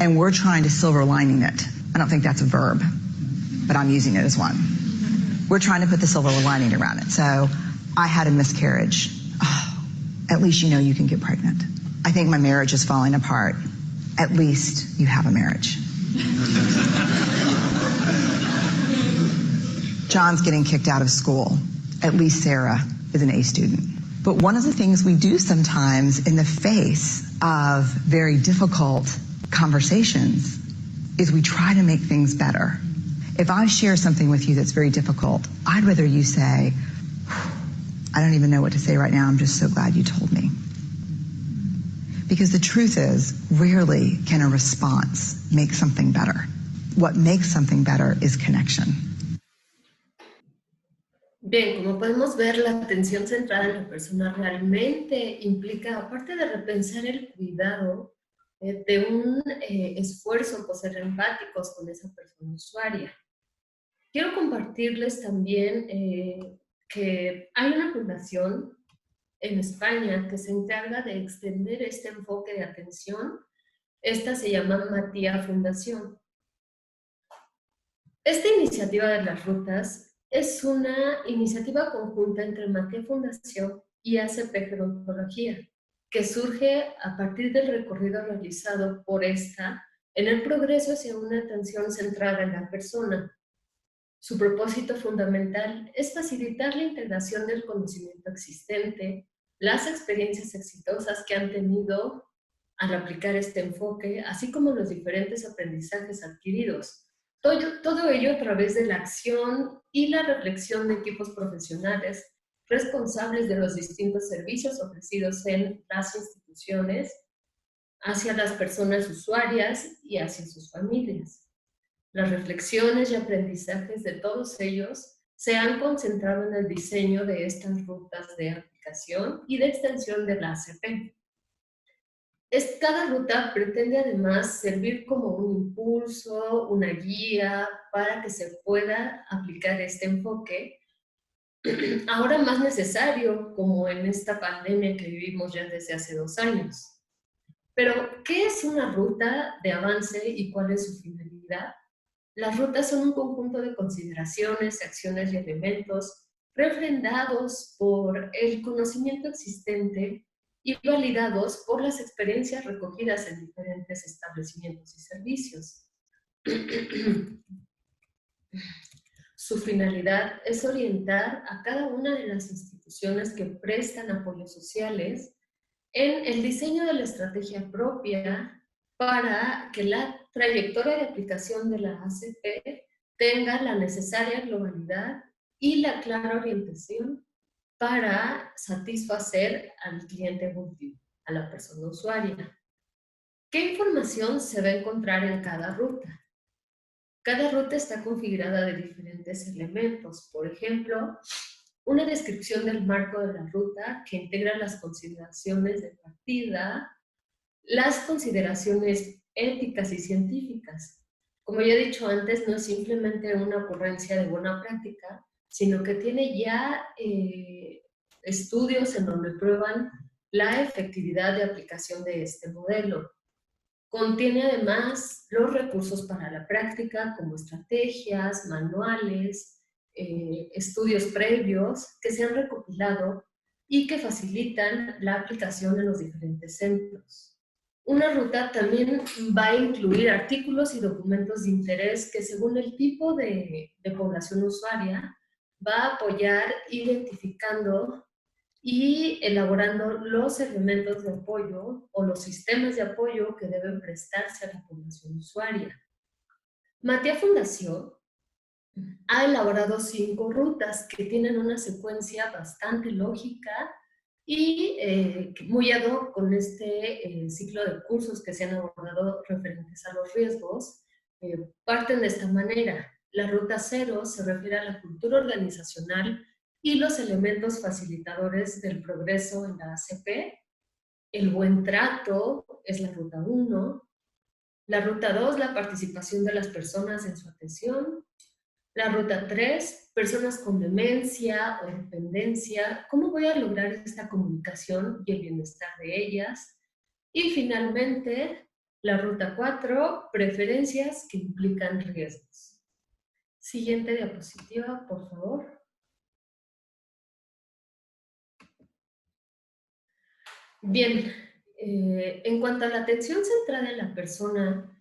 and we're trying to silver lining it. I don't think that's a verb, but I'm using it as one. We're trying to put the silver lining around it. So, I had a miscarriage. Oh, at least you know you can get pregnant. I think my marriage is falling apart. At least you have a marriage. John's getting kicked out of school. At least Sarah is an A student. But one of the things we do sometimes in the face of very difficult conversations is we try to make things better. If I share something with you that's very difficult, I'd rather you say, I don't even know what to say right now, I'm just so glad you told me. Because the truth is, rarely can a response make something better. What makes something better is connection. Bien, como podemos ver, la atención centrada en la persona realmente implica, aparte de repensar el cuidado, de un esfuerzo por ser empáticos con esa persona usuaria. Quiero compartirles también que hay una fundación en España que se encarga de extender este enfoque de atención. Esta se llama Matía Fundación. Esta iniciativa de las rutas es una iniciativa conjunta entre Matía Fundación y ACP Gerontología, que surge a partir del recorrido realizado por esta en el progreso hacia una atención centrada en la persona. Su propósito fundamental es facilitar la integración del conocimiento existente, las experiencias exitosas que han tenido al aplicar este enfoque, así como los diferentes aprendizajes adquiridos. Todo ello a través de la acción y la reflexión de equipos profesionales responsables de los distintos servicios ofrecidos en las instituciones hacia las personas usuarias y hacia sus familias. Las reflexiones y aprendizajes de todos ellos se han concentrado en el diseño de estas rutas de aplicación y de extensión de la ACP. Cada ruta pretende además servir como un impulso, una guía para que se pueda aplicar este enfoque, ahora más necesario como en esta pandemia que vivimos ya desde hace 2 años. Pero, ¿qué es una ruta de avance y cuál es su finalidad? Las rutas son un conjunto de consideraciones, acciones y elementos refrendados por el conocimiento existente y validados por las experiencias recogidas en diferentes establecimientos y servicios. Su finalidad es orientar a cada una de las instituciones que prestan apoyos sociales en el diseño de la estrategia propia para que la trayectoria de aplicación de la ACP tenga la necesaria globalidad y la clara orientación para satisfacer al cliente último, a la persona usuaria. ¿Qué información se va a encontrar en cada ruta? Cada ruta está configurada de diferentes elementos. Por ejemplo, una descripción del marco de la ruta que integra las consideraciones de partida, las consideraciones éticas y científicas. Como ya he dicho antes, no es simplemente una ocurrencia de buena práctica, sino que tiene ya estudios en donde prueban la efectividad de aplicación de este modelo. Contiene además los recursos para la práctica, como estrategias, manuales, estudios previos que se han recopilado y que facilitan la aplicación en los diferentes centros. Una ruta también va a incluir artículos y documentos de interés que, según el tipo de población usuaria, va a apoyar identificando y elaborando los elementos de apoyo o los sistemas de apoyo que deben prestarse a la población usuaria. Matia Fundación ha elaborado 5 rutas que tienen una secuencia bastante lógica y muy ad hoc con este ciclo de cursos que se han abordado referentes a los riesgos. Parten de esta manera. La ruta 0 se refiere a la cultura organizacional y los elementos facilitadores del progreso en la ACP. El buen trato es la ruta 1. La ruta 2, la participación de las personas en su atención. La ruta 3, personas con demencia o dependencia, ¿cómo voy a lograr esta comunicación y el bienestar de ellas? Y finalmente, la ruta 4, preferencias que implican riesgos. Siguiente diapositiva, por favor. Bien, en cuanto a la atención centrada en la persona,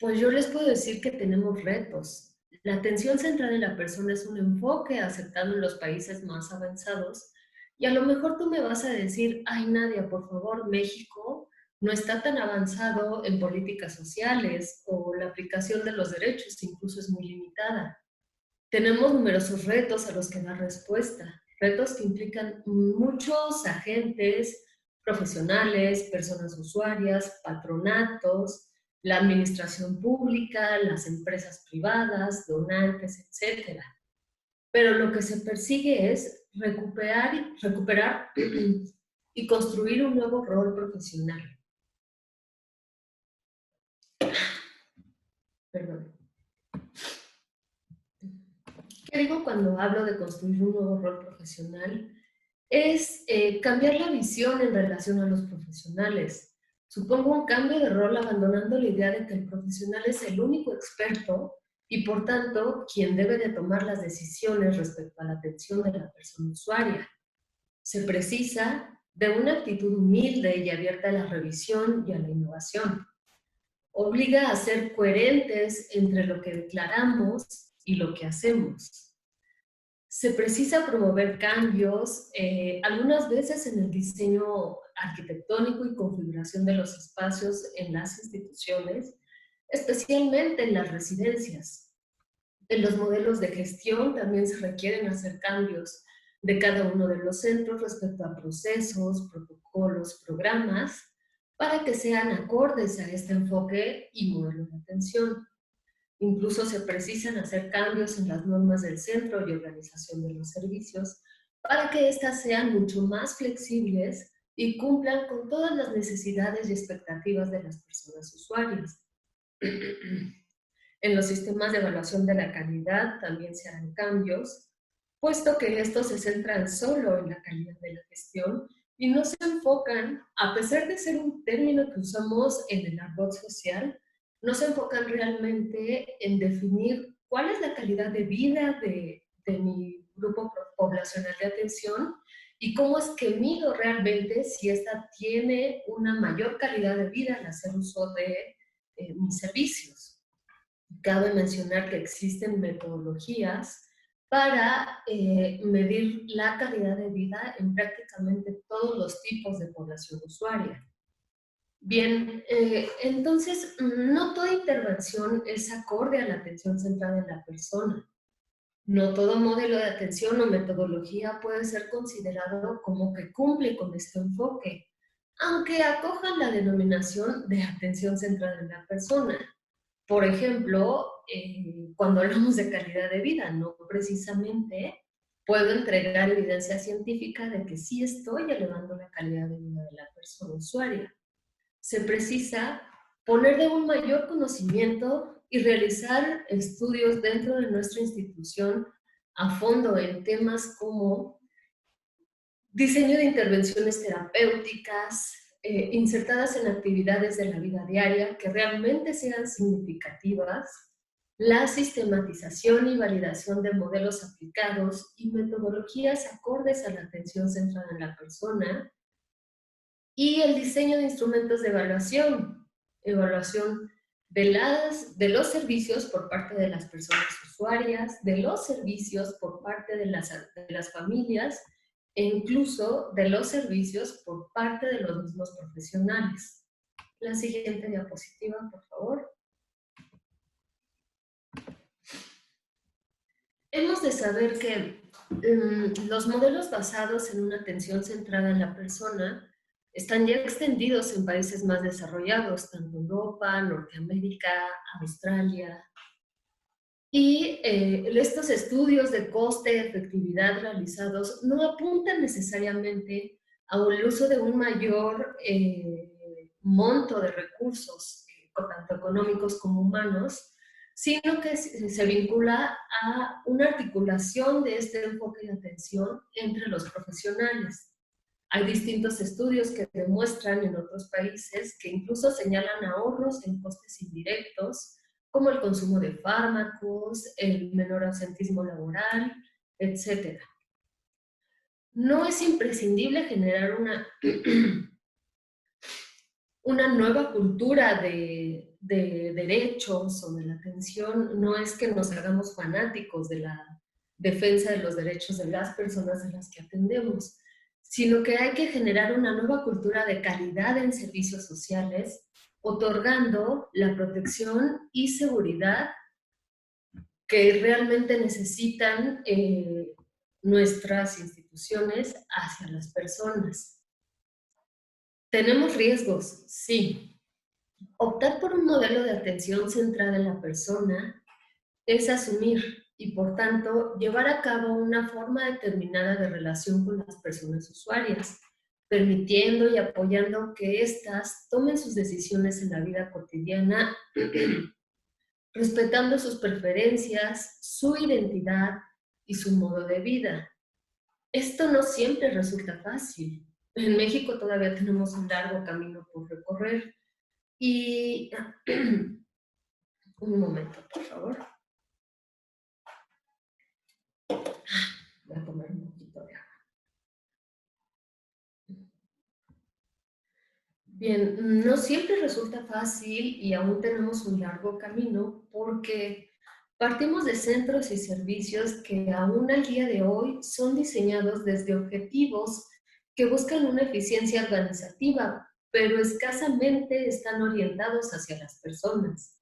pues yo les puedo decir que tenemos retos. La atención centrada en la persona es un enfoque aceptado en los países más avanzados y a lo mejor tú me vas a decir, ay Nadia, por favor, México no está tan avanzado en políticas sociales o la aplicación de los derechos incluso es muy limitada. Tenemos numerosos retos a los que dar respuesta, retos que implican muchos agentes, profesionales, personas usuarias, patronatos, la administración pública, las empresas privadas, donantes, etc. Pero lo que se persigue es recuperar y construir un nuevo rol profesional. Perdón. ¿Qué digo cuando hablo de construir un nuevo rol profesional? Es cambiar la visión en relación a los profesionales. Supongo un cambio de rol abandonando la idea de que el profesional es el único experto y por tanto quien debe de tomar las decisiones respecto a la atención de la persona usuaria. Se precisa de una actitud humilde y abierta a la revisión y a la innovación. Obliga a ser coherentes entre lo que declaramos y lo que hacemos. Se precisa promover cambios, algunas veces en el diseño arquitectónico y configuración de los espacios en las instituciones, especialmente en las residencias. En los modelos de gestión también se requieren hacer cambios de cada uno de los centros respecto a procesos, protocolos, programas, para que sean acordes a este enfoque y modelo de atención. Incluso se precisan hacer cambios en las normas del centro y organización de los servicios para que éstas sean mucho más flexibles y cumplan con todas las necesidades y expectativas de las personas usuarias. En los sistemas de evaluación de la calidad también se harán cambios, puesto que estos se centran solo en la calidad de la gestión y no se enfocan, a pesar de ser un término que usamos en el argot social, no se enfocan realmente en definir cuál es la calidad de vida de mi grupo poblacional de atención y cómo es que mido realmente si ésta tiene una mayor calidad de vida al hacer uso de mis servicios. Cabe mencionar que existen metodologías para medir la calidad de vida en prácticamente todos los tipos de población usuaria. Bien, entonces, no toda intervención es acorde a la atención centrada en la persona. No todo modelo de atención o metodología puede ser considerado como que cumple con este enfoque, aunque acojan la denominación de atención centrada en la persona. Por ejemplo, cuando hablamos de calidad de vida, no precisamente puedo entregar evidencia científica de que sí estoy elevando la calidad de vida de la persona usuaria. Se precisa poner de un mayor conocimiento y realizar estudios dentro de nuestra institución a fondo en temas como diseño de intervenciones terapéuticas, insertadas en actividades de la vida diaria que realmente sean significativas, la sistematización y validación de modelos aplicados y metodologías acordes a la atención centrada en la persona, y el diseño de instrumentos de evaluación de los servicios por parte de las personas usuarias, de los servicios por parte de las familias e incluso de los servicios por parte de los mismos profesionales. La siguiente diapositiva, por favor. Hemos de saber que los modelos basados en una atención centrada en la persona están ya extendidos en países más desarrollados, tanto Europa, Norteamérica, Australia. Y estos estudios de coste-efectividad realizados no apuntan necesariamente al uso de un mayor monto de recursos, tanto económicos como humanos, sino que se vincula a una articulación de este enfoque de atención entre los profesionales. Hay distintos estudios que demuestran en otros países que incluso señalan ahorros en costes indirectos, como el consumo de fármacos, el menor ausentismo laboral, etc. No es imprescindible generar una nueva cultura de derechos o de la atención. No es que nos hagamos fanáticos de la defensa de los derechos de las personas a las que atendemos, sino que hay que generar una nueva cultura de calidad en servicios sociales, otorgando la protección y seguridad que realmente necesitan nuestras instituciones hacia las personas. ¿Tenemos riesgos? Sí. Optar por un modelo de atención centrada en la persona es asumir y, por tanto, llevar a cabo una forma determinada de relación con las personas usuarias, permitiendo y apoyando que éstas tomen sus decisiones en la vida cotidiana, respetando sus preferencias, su identidad y su modo de vida. Esto no siempre resulta fácil. En México todavía tenemos un largo camino por recorrer. Y un momento, por favor. Voy a tomar un poquito de agua. Bien, no siempre resulta fácil y aún tenemos un largo camino porque partimos de centros y servicios que aún al día de hoy son diseñados desde objetivos que buscan una eficiencia organizativa, pero escasamente están orientados hacia las personas.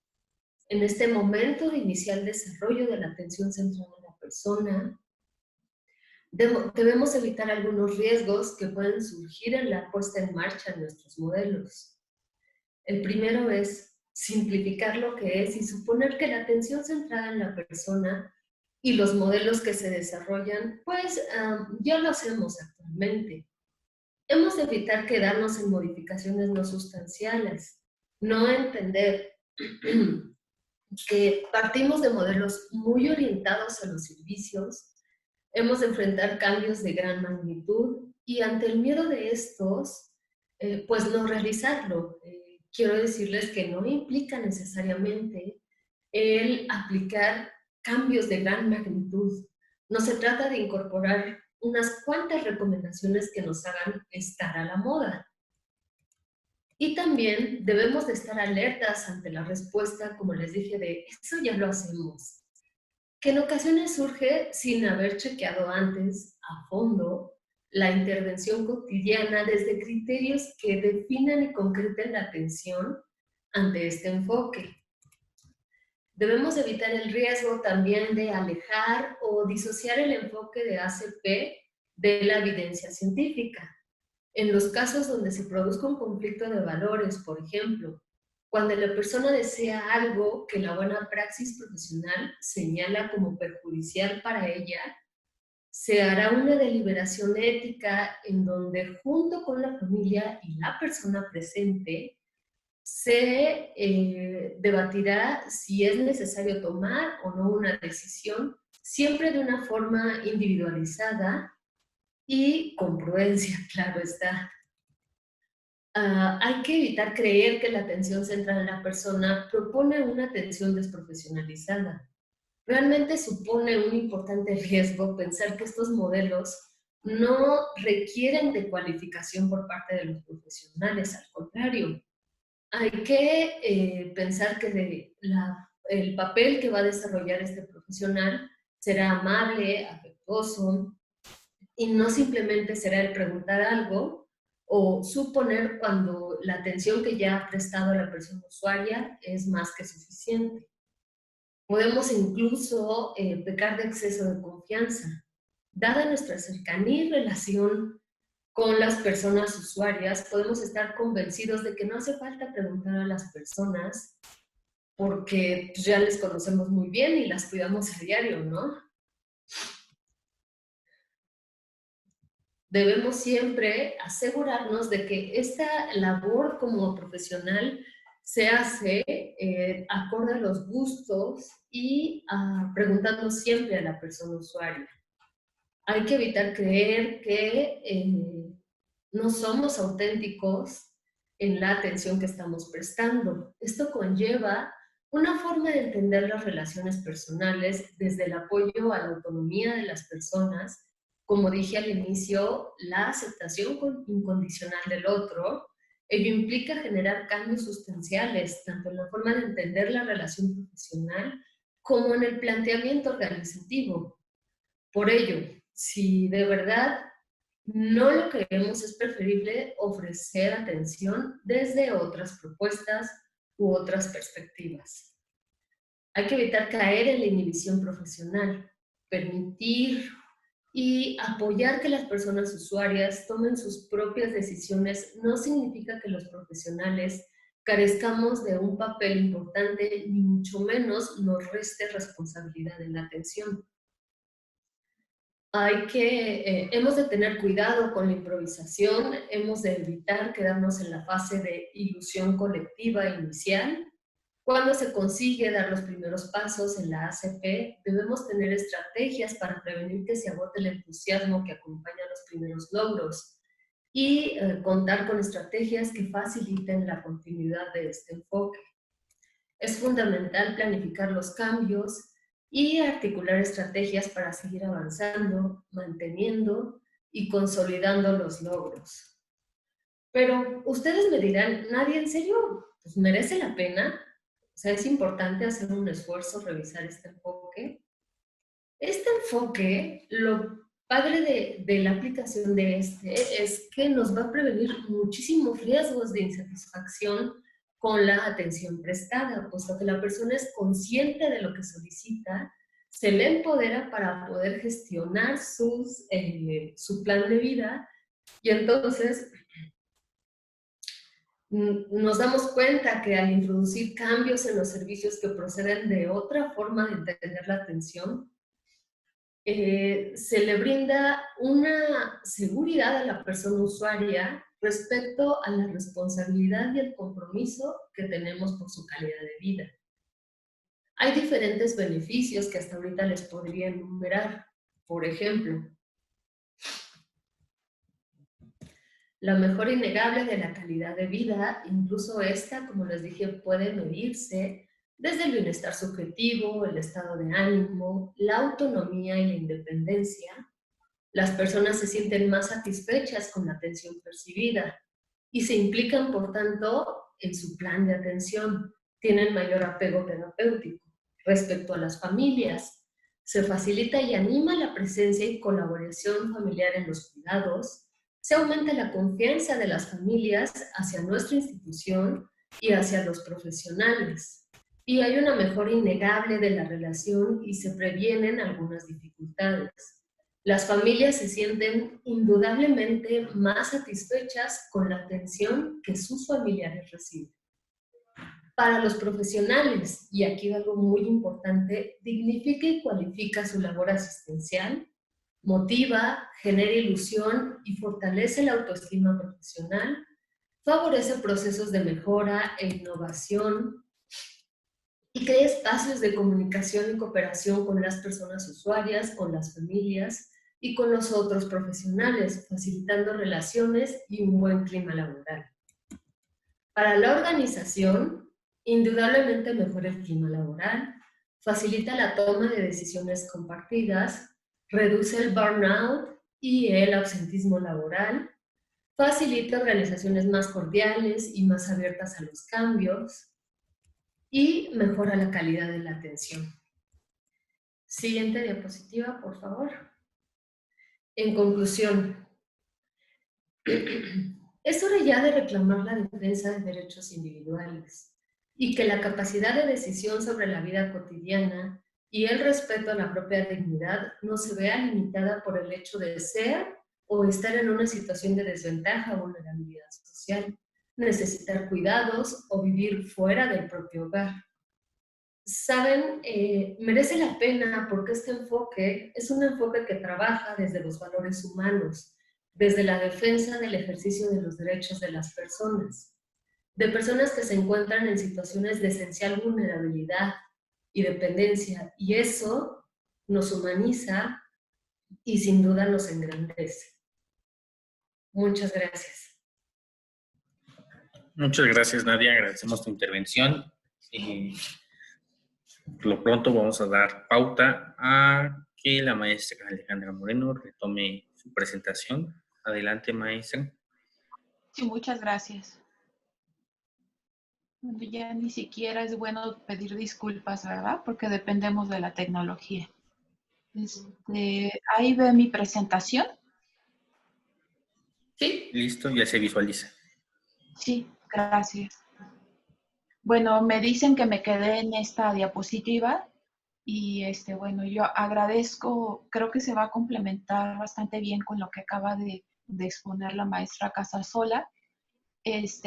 En este momento de inicial desarrollo de la atención centrada en la persona, debemos evitar algunos riesgos que pueden surgir en la puesta en marcha de nuestros modelos. El primero es simplificar lo que es y suponer que la atención centrada en la persona y los modelos que se desarrollan, pues ya lo hacemos actualmente. Hemos de evitar quedarnos en modificaciones no sustanciales, no entender que partimos de modelos muy orientados a los servicios. Hemos de enfrentar cambios de gran magnitud y ante el miedo de estos, pues no realizarlo. Quiero decirles que no implica necesariamente el aplicar cambios de gran magnitud. No se trata de incorporar unas cuantas recomendaciones que nos hagan estar a la moda. Y también debemos de estar alertas ante la respuesta, como les dije, de eso ya lo hacemos, que en ocasiones surge sin haber chequeado antes a fondo la intervención cotidiana desde criterios que definan y concreten la atención ante este enfoque. Debemos evitar el riesgo también de alejar o disociar el enfoque de ACP de la evidencia científica. En los casos donde se produzca un conflicto de valores, por ejemplo, cuando la persona desea algo que la buena praxis profesional señala como perjudicial para ella, se hará una deliberación ética en donde junto con la familia y la persona presente se debatirá si es necesario tomar o no una decisión, siempre de una forma individualizada y con prudencia, claro está. Hay que evitar creer que la atención centrada en la persona propone una atención desprofesionalizada. Realmente supone un importante riesgo pensar que estos modelos no requieren de cualificación por parte de los profesionales, al contrario. Hay que pensar que el papel que va a desarrollar este profesional será amable, afectuoso, y no simplemente será el preguntar algo o suponer cuando la atención que ya ha prestado la persona usuaria es más que suficiente. Podemos incluso pecar de exceso de confianza. Dada nuestra cercanía y relación con las personas usuarias, podemos estar convencidos de que no hace falta preguntar a las personas porque pues, ya les conocemos muy bien y las cuidamos a diario, ¿no? Debemos siempre asegurarnos de que esta labor como profesional se hace acorde a los gustos y preguntando siempre a la persona usuaria. Hay que evitar creer que no somos auténticos en la atención que estamos prestando. Esto conlleva una forma de entender las relaciones personales desde el apoyo a la autonomía de las personas, como dije al inicio, la aceptación incondicional del otro. Ello implica generar cambios sustanciales, tanto en la forma de entender la relación profesional como en el planteamiento organizativo. Por ello, si de verdad no lo queremos, es preferible ofrecer atención desde otras propuestas u otras perspectivas. Hay que evitar caer en la inhibición profesional, permitir y apoyar que las personas usuarias tomen sus propias decisiones no significa que los profesionales carezcamos de un papel importante, ni mucho menos nos reste responsabilidad en la atención. Hemos de tener cuidado con la improvisación, hemos de evitar quedarnos en la fase de ilusión colectiva inicial. Cuando se consigue dar los primeros pasos en la ACP, debemos tener estrategias para prevenir que se agote el entusiasmo que acompaña los primeros logros y contar con estrategias que faciliten la continuidad de este enfoque. Es fundamental planificar los cambios y articular estrategias para seguir avanzando, manteniendo y consolidando los logros. Pero ustedes me dirán, Nadia, ¿en serio? Pues merece la pena. O sea, es importante hacer un esfuerzo, revisar este enfoque. Este enfoque, lo padre de la aplicación de este es que nos va a prevenir muchísimos riesgos de insatisfacción con la atención prestada, puesto que la persona es consciente de lo que solicita, se le empodera para poder gestionar su plan de vida y entonces nos damos cuenta que al introducir cambios en los servicios que proceden de otra forma de entender la atención, se le brinda una seguridad a la persona usuaria respecto a la responsabilidad y el compromiso que tenemos por su calidad de vida. Hay diferentes beneficios que hasta ahorita les podría enumerar. Por ejemplo, la mejora innegable de la calidad de vida, incluso esta, como les dije, puede medirse desde el bienestar subjetivo, el estado de ánimo, la autonomía y la independencia. Las personas se sienten más satisfechas con la atención percibida y se implican, por tanto, en su plan de atención. Tienen mayor apego terapéutico. Respecto a las familias, se facilita y anima la presencia y colaboración familiar en los cuidados, se aumenta la confianza de las familias hacia nuestra institución y hacia los profesionales. Y hay una mejora innegable de la relación y se previenen algunas dificultades. Las familias se sienten indudablemente más satisfechas con la atención que sus familiares reciben. Para los profesionales, y aquí algo muy importante, dignifica y cualifica su labor asistencial, motiva, genera ilusión y fortalece la autoestima profesional, favorece procesos de mejora e innovación y crea espacios de comunicación y cooperación con las personas usuarias, con las familias y con los otros profesionales, facilitando relaciones y un buen clima laboral. Para la organización, indudablemente mejora el clima laboral, facilita la toma de decisiones compartidas, reduce el burnout y el absentismo laboral, facilita organizaciones más cordiales y más abiertas a los cambios y mejora la calidad de la atención. Siguiente diapositiva, por favor. En conclusión, es hora ya de reclamar la defensa de derechos individuales y que la capacidad de decisión sobre la vida cotidiana y el respeto a la propia dignidad no se vea limitada por el hecho de ser o estar en una situación de desventaja o vulnerabilidad social, necesitar cuidados o vivir fuera del propio hogar. Saben, merece la pena porque este enfoque es un enfoque que trabaja desde los valores humanos, desde la defensa del ejercicio de los derechos de las personas, de personas que se encuentran en situaciones de esencial vulnerabilidad y dependencia, y eso nos humaniza y sin duda nos engrandece. Muchas gracias. Muchas gracias, Nadia. Agradecemos tu intervención. Y por lo pronto vamos a dar pauta a que la maestra Alejandra Moreno retome su presentación. Adelante, maestra. Sí, muchas gracias. Ya ni siquiera es bueno pedir disculpas, ¿verdad? Porque dependemos de la tecnología. Ahí ve mi presentación. ¿Sí? Listo, ya se visualiza. Sí, gracias. Bueno, me dicen que me quedé en esta diapositiva y bueno, yo agradezco, creo que se va a complementar bastante bien con lo que acaba de exponer la maestra Casasola.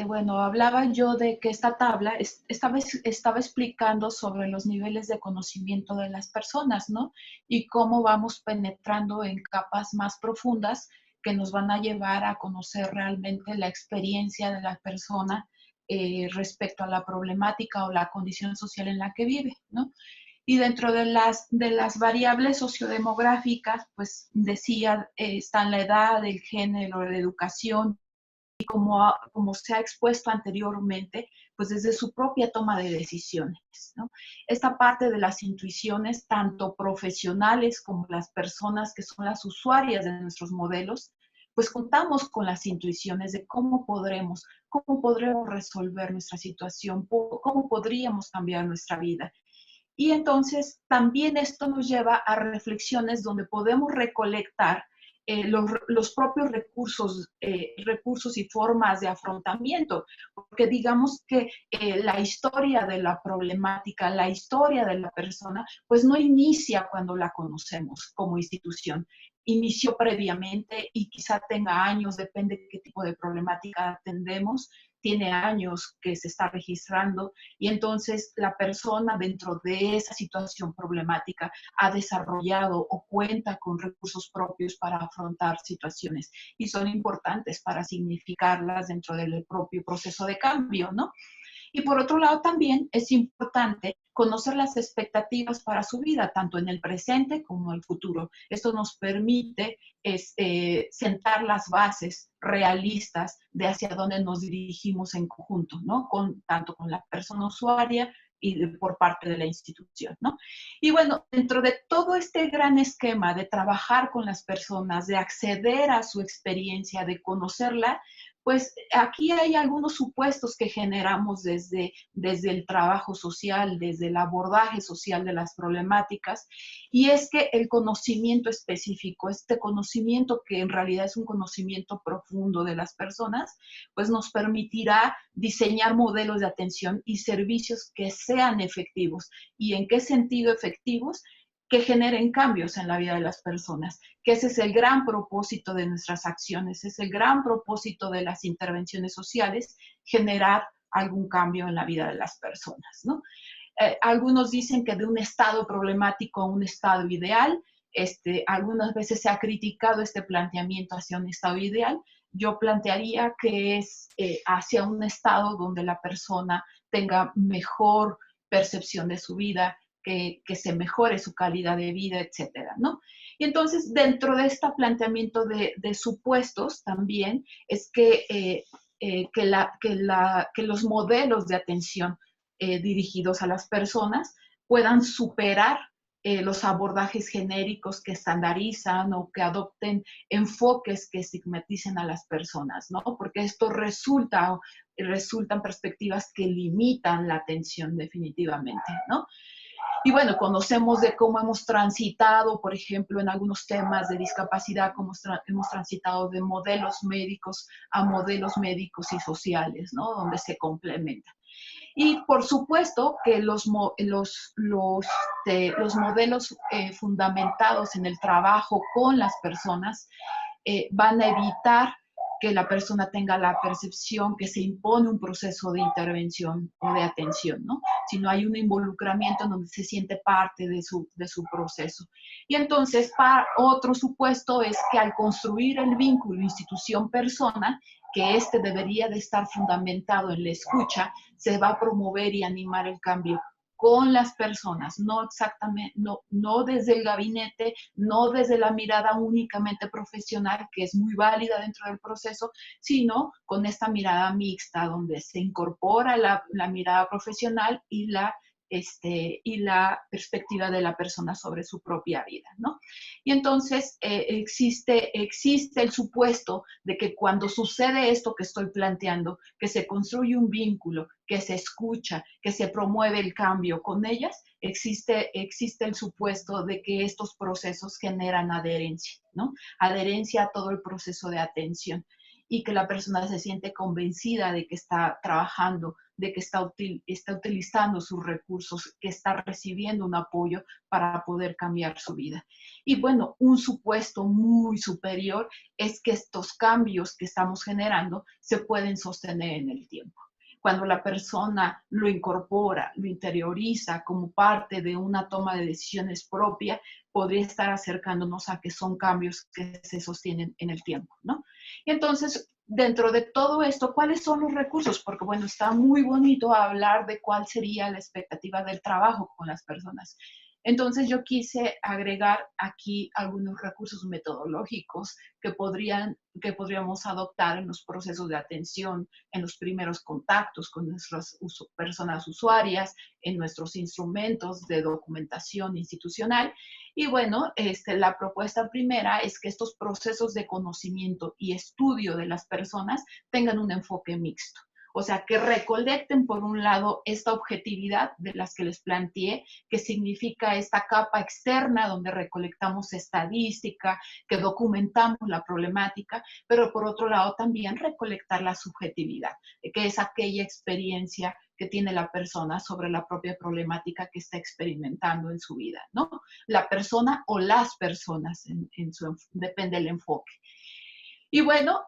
Bueno, hablaba yo de que esta tabla estaba explicando sobre los niveles de conocimiento de las personas, ¿no? Y cómo vamos penetrando en capas más profundas que nos van a llevar a conocer realmente la experiencia de la persona respecto a la problemática o la condición social en la que vive, ¿no? Y dentro de las variables sociodemográficas, pues decía, están la edad, el género, la educación, y como se ha expuesto anteriormente, pues desde su propia toma de decisiones, ¿no? Esta parte de las intuiciones, tanto profesionales como las personas que son las usuarias de nuestros modelos, pues contamos con las intuiciones de cómo podremos resolver nuestra situación, cómo podríamos cambiar nuestra vida. Y entonces también esto nos lleva a reflexiones donde podemos recolectar los propios recursos y formas de afrontamiento, porque digamos que la historia de la problemática, la historia de la persona, pues no inicia cuando la conocemos como institución, inició previamente y quizá tenga años, depende de qué tipo de problemática atendemos, tiene años que se está registrando y entonces la persona dentro de esa situación problemática ha desarrollado o cuenta con recursos propios para afrontar situaciones y son importantes para significarlas dentro del propio proceso de cambio, ¿no? Y por otro lado también es importante conocer las expectativas para su vida, tanto en el presente como en el futuro. Esto nos permite sentar las bases realistas de hacia dónde nos dirigimos en conjunto, ¿no? Tanto con la persona usuaria y por parte de la institución, ¿no? Y bueno, dentro de todo este gran esquema de trabajar con las personas, de acceder a su experiencia, de conocerla, pues aquí hay algunos supuestos que generamos desde el trabajo social, desde el abordaje social de las problemáticas, y es que el conocimiento específico, este conocimiento que en realidad es un conocimiento profundo de las personas, pues nos permitirá diseñar modelos de atención y servicios que sean efectivos. ¿Y en qué sentido efectivos? Que generen cambios en la vida de las personas, que ese es el gran propósito de nuestras acciones, es el gran propósito de las intervenciones sociales, generar algún cambio en la vida de las personas, ¿no? Algunos dicen que de un estado problemático a un estado ideal, algunas veces se ha criticado este planteamiento hacia un estado ideal. Yo plantearía que es hacia un estado donde la persona tenga mejor percepción de su vida, que se mejore su calidad de vida, etcétera, ¿no? Y entonces, dentro de este planteamiento de supuestos también es que los modelos de atención dirigidos a las personas puedan superar los abordajes genéricos que estandarizan o que adopten enfoques que estigmaticen a las personas, ¿no? Porque esto resultan perspectivas que limitan la atención definitivamente, ¿no? Y bueno, conocemos de cómo hemos transitado, por ejemplo, en algunos temas de discapacidad, cómo hemos transitado de modelos médicos a modelos médicos y sociales, ¿no? Donde se complementan. Y por supuesto que los modelos fundamentados en el trabajo con las personas van a evitar que la persona tenga la percepción que se impone un proceso de intervención o de atención, ¿no? Sino hay un involucramiento en donde se siente parte de su proceso. Y entonces, otro supuesto es que al construir el vínculo institución-persona, que debería de estar fundamentado en la escucha, se va a promover y animar el cambio con las personas, no exactamente, no desde el gabinete, no desde la mirada únicamente profesional, que es muy válida dentro del proceso, sino con esta mirada mixta, donde se incorpora la mirada profesional y la perspectiva de la persona sobre su propia vida, ¿no? Y entonces existe el supuesto de que cuando sucede esto que estoy planteando, que se construye un vínculo, que se escucha, que se promueve el cambio con ellas, existe el supuesto de que estos procesos generan adherencia, ¿no? Adherencia a todo el proceso de atención y que la persona se siente convencida de que está trabajando, de que está utilizando sus recursos, que está recibiendo un apoyo para poder cambiar su vida. Y bueno, un supuesto muy superior es que estos cambios que estamos generando se pueden sostener en el tiempo. Cuando la persona lo incorpora, lo interioriza como parte de una toma de decisiones propia, podría estar acercándonos a que son cambios que se sostienen en el tiempo, ¿no? Y entonces, dentro de todo esto, ¿cuáles son los recursos? Porque, bueno, está muy bonito hablar de cuál sería la expectativa del trabajo con las personas. Entonces, yo quise agregar aquí algunos recursos metodológicos que podríamos adoptar en los procesos de atención, en los primeros contactos con nuestras personas usuarias, en nuestros instrumentos de documentación institucional. Y bueno, la propuesta primera es que estos procesos de conocimiento y estudio de las personas tengan un enfoque mixto. O sea, que recolecten por un lado esta objetividad de las que les planteé, que significa esta capa externa donde recolectamos estadística, que documentamos la problemática, pero por otro lado también recolectar la subjetividad, que es aquella experiencia que tiene la persona sobre la propia problemática que está experimentando en su vida, ¿no? La persona o las personas, depende del enfoque. Y bueno,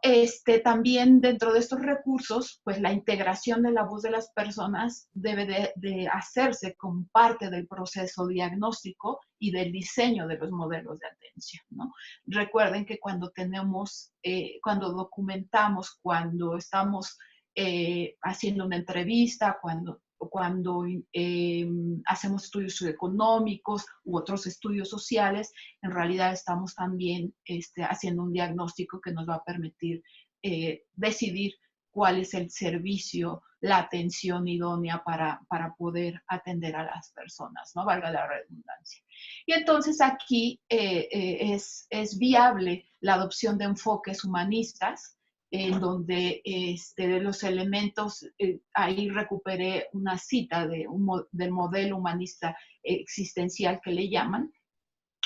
también dentro de estos recursos, pues la integración de la voz de las personas debe de hacerse como parte del proceso diagnóstico y del diseño de los modelos de atención, ¿no? Recuerden que cuando cuando documentamos, cuando estamos haciendo una entrevista, cuando hacemos estudios socioeconómicos u otros estudios sociales, en realidad estamos también haciendo un diagnóstico que nos va a permitir decidir cuál es el servicio, la atención idónea para poder atender a las personas, ¿no? Valga la redundancia. Y entonces aquí es viable la adopción de enfoques humanistas, en donde los elementos, ahí recuperé una cita del modelo humanista existencial que le llaman,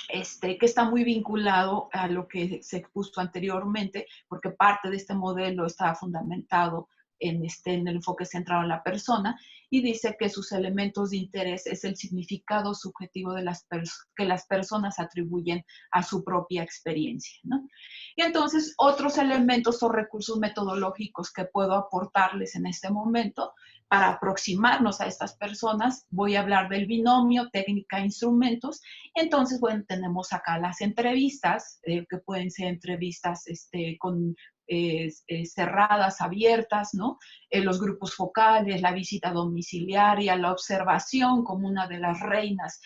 que está muy vinculado a lo que se expuso anteriormente, porque parte de este modelo está fundamentado en el enfoque centrado en la persona, y dice que sus elementos de interés es el significado subjetivo de que las personas atribuyen a su propia experiencia, ¿no? Y entonces, otros elementos o recursos metodológicos que puedo aportarles en este momento para aproximarnos a estas personas, voy a hablar del binomio técnica-instrumentos. Entonces, bueno, tenemos acá las entrevistas, que pueden ser entrevistas cerradas, abiertas, ¿no? Los grupos focales, la visita domiciliaria, la observación como una de las reinas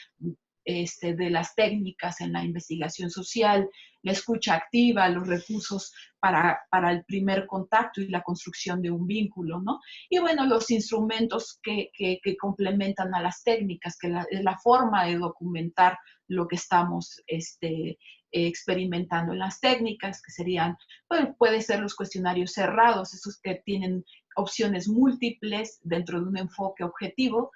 de las técnicas en la investigación social, la escucha activa, los recursos para el primer contacto y la construcción de un vínculo, ¿no? Y bueno, los instrumentos que complementan a las técnicas, que es la forma de documentar lo que estamos experimentando en las técnicas, que serían, bueno, puede ser los cuestionarios cerrados, esos que tienen opciones múltiples dentro de un enfoque objetivo,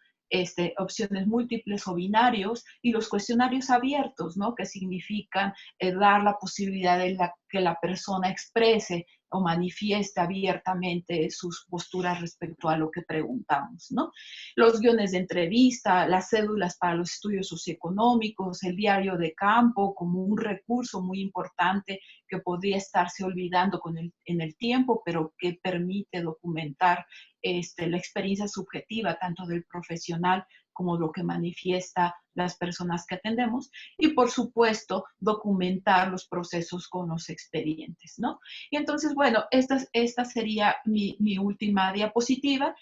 opciones múltiples o binarios, y los cuestionarios abiertos, ¿no? Que significan dar la posibilidad de que la persona exprese o manifieste abiertamente sus posturas respecto a lo que preguntamos, ¿no? Los guiones de entrevista, las cédulas para los estudios socioeconómicos, el diario de campo como un recurso muy importante que podría estarse olvidando en el tiempo, pero que permite documentar la experiencia subjetiva tanto del profesional como lo que manifiesta las personas que atendemos, y por supuesto documentar los procesos con los expedientes, ¿no? Y entonces, bueno, esta sería mi última diapositiva.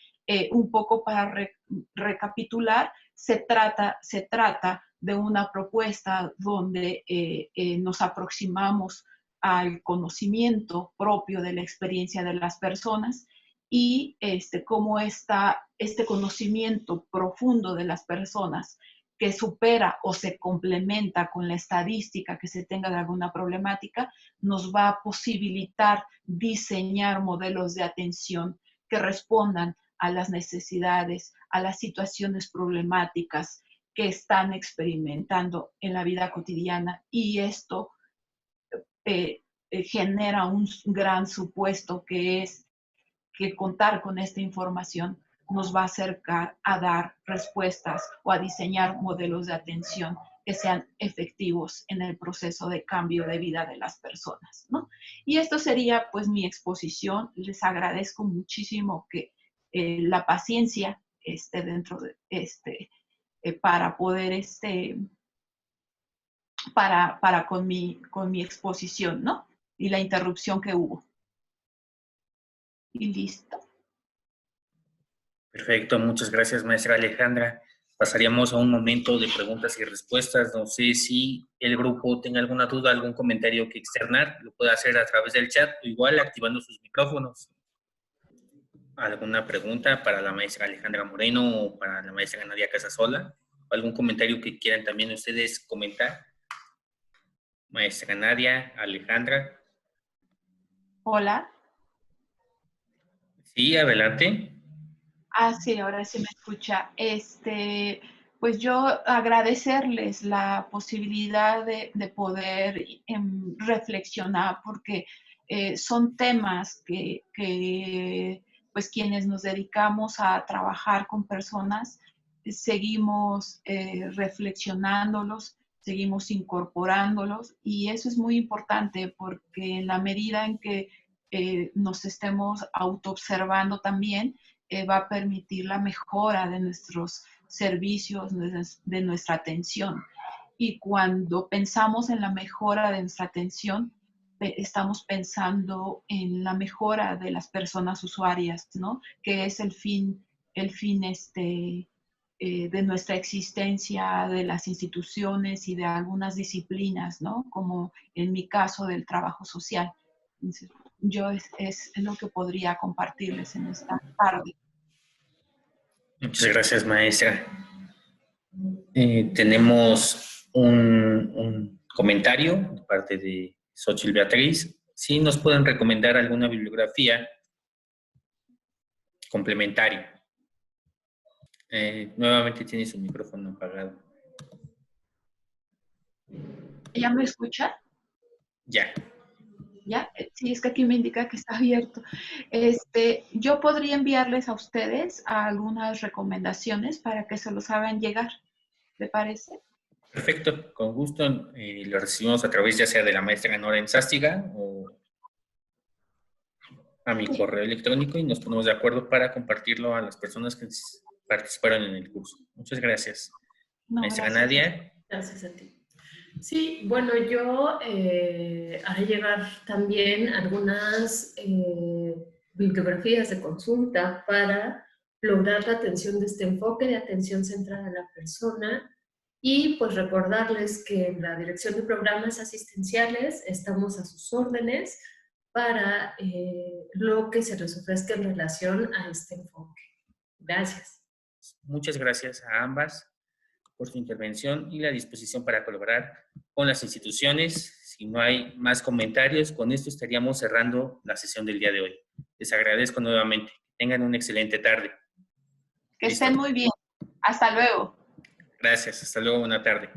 Un poco para recapitular, se trata de una propuesta donde nos aproximamos al conocimiento propio de la experiencia de las personas, y cómo este conocimiento profundo de las personas que supera o se complementa con la estadística que se tenga de alguna problemática, nos va a posibilitar diseñar modelos de atención que respondan a las necesidades, a las situaciones problemáticas que están experimentando en la vida cotidiana, y esto genera un gran supuesto, que es que contar con esta información nos va a acercar a dar respuestas o a diseñar modelos de atención que sean efectivos en el proceso de cambio de vida de las personas, ¿no? Y esto sería pues mi exposición. Les agradezco muchísimo que la paciencia dentro de para poder para con mi exposición, ¿no? Y la interrupción que hubo. Y listo. Perfecto, muchas gracias, maestra Alejandra. Pasaríamos a un momento de preguntas y respuestas. No sé si el grupo tenga alguna duda, algún comentario que externar, lo puede hacer a través del chat o igual activando sus micrófonos. ¿Alguna pregunta para la maestra Alejandra Moreno o para la maestra Nadia Casasola? ¿Algún comentario que quieran también ustedes comentar? Maestra Nadia, Alejandra. Hola. Sí, adelante. Sí, ahora sí me escucha. Pues yo agradecerles la posibilidad de poder reflexionar, porque son temas que pues quienes nos dedicamos a trabajar con personas seguimos reflexionándolos, seguimos incorporándolos, y eso es muy importante, porque en la medida en que nos estemos autoobservando también, va a permitir la mejora de nuestros servicios, de nuestra atención. Y cuando pensamos en la mejora de nuestra atención, estamos pensando en la mejora de las personas usuarias, ¿no? Que es el fin de nuestra existencia, de las instituciones y de algunas disciplinas, ¿no? Como en mi caso del trabajo social. Entonces, yo es lo que podría compartirles en esta tarde. Muchas gracias, maestra. Tenemos un comentario de parte de Xochitl Beatriz. Si nos pueden recomendar alguna bibliografía complementaria. Nuevamente tiene su micrófono apagado. ¿Ya me escucha? Ya. ¿Ya? Sí, es que aquí me indica que está abierto. Yo podría enviarles a ustedes algunas recomendaciones para que se los hagan llegar. ¿Le parece? Perfecto, con gusto. Lo recibimos a través ya sea de la maestra Nora Enzástiga o a mi correo electrónico, y nos ponemos de acuerdo para compartirlo a las personas que participaron en el curso. Muchas gracias. No, Maestra gracias. Nadia. Gracias a ti. Sí, bueno, yo haré llegar también algunas bibliografías de consulta para lograr la atención de este enfoque de atención centrada en la persona, y pues recordarles que en la Dirección de Programas Asistenciales estamos a sus órdenes para lo que se les ofrezca en relación a este enfoque. Gracias. Muchas gracias a ambas por su intervención y la disposición para colaborar con las instituciones. Si no hay más comentarios, con esto estaríamos cerrando la sesión del día de hoy. Les agradezco nuevamente. Tengan una excelente tarde. Que estén muy bien. Hasta luego. Gracias, hasta luego, buena tarde.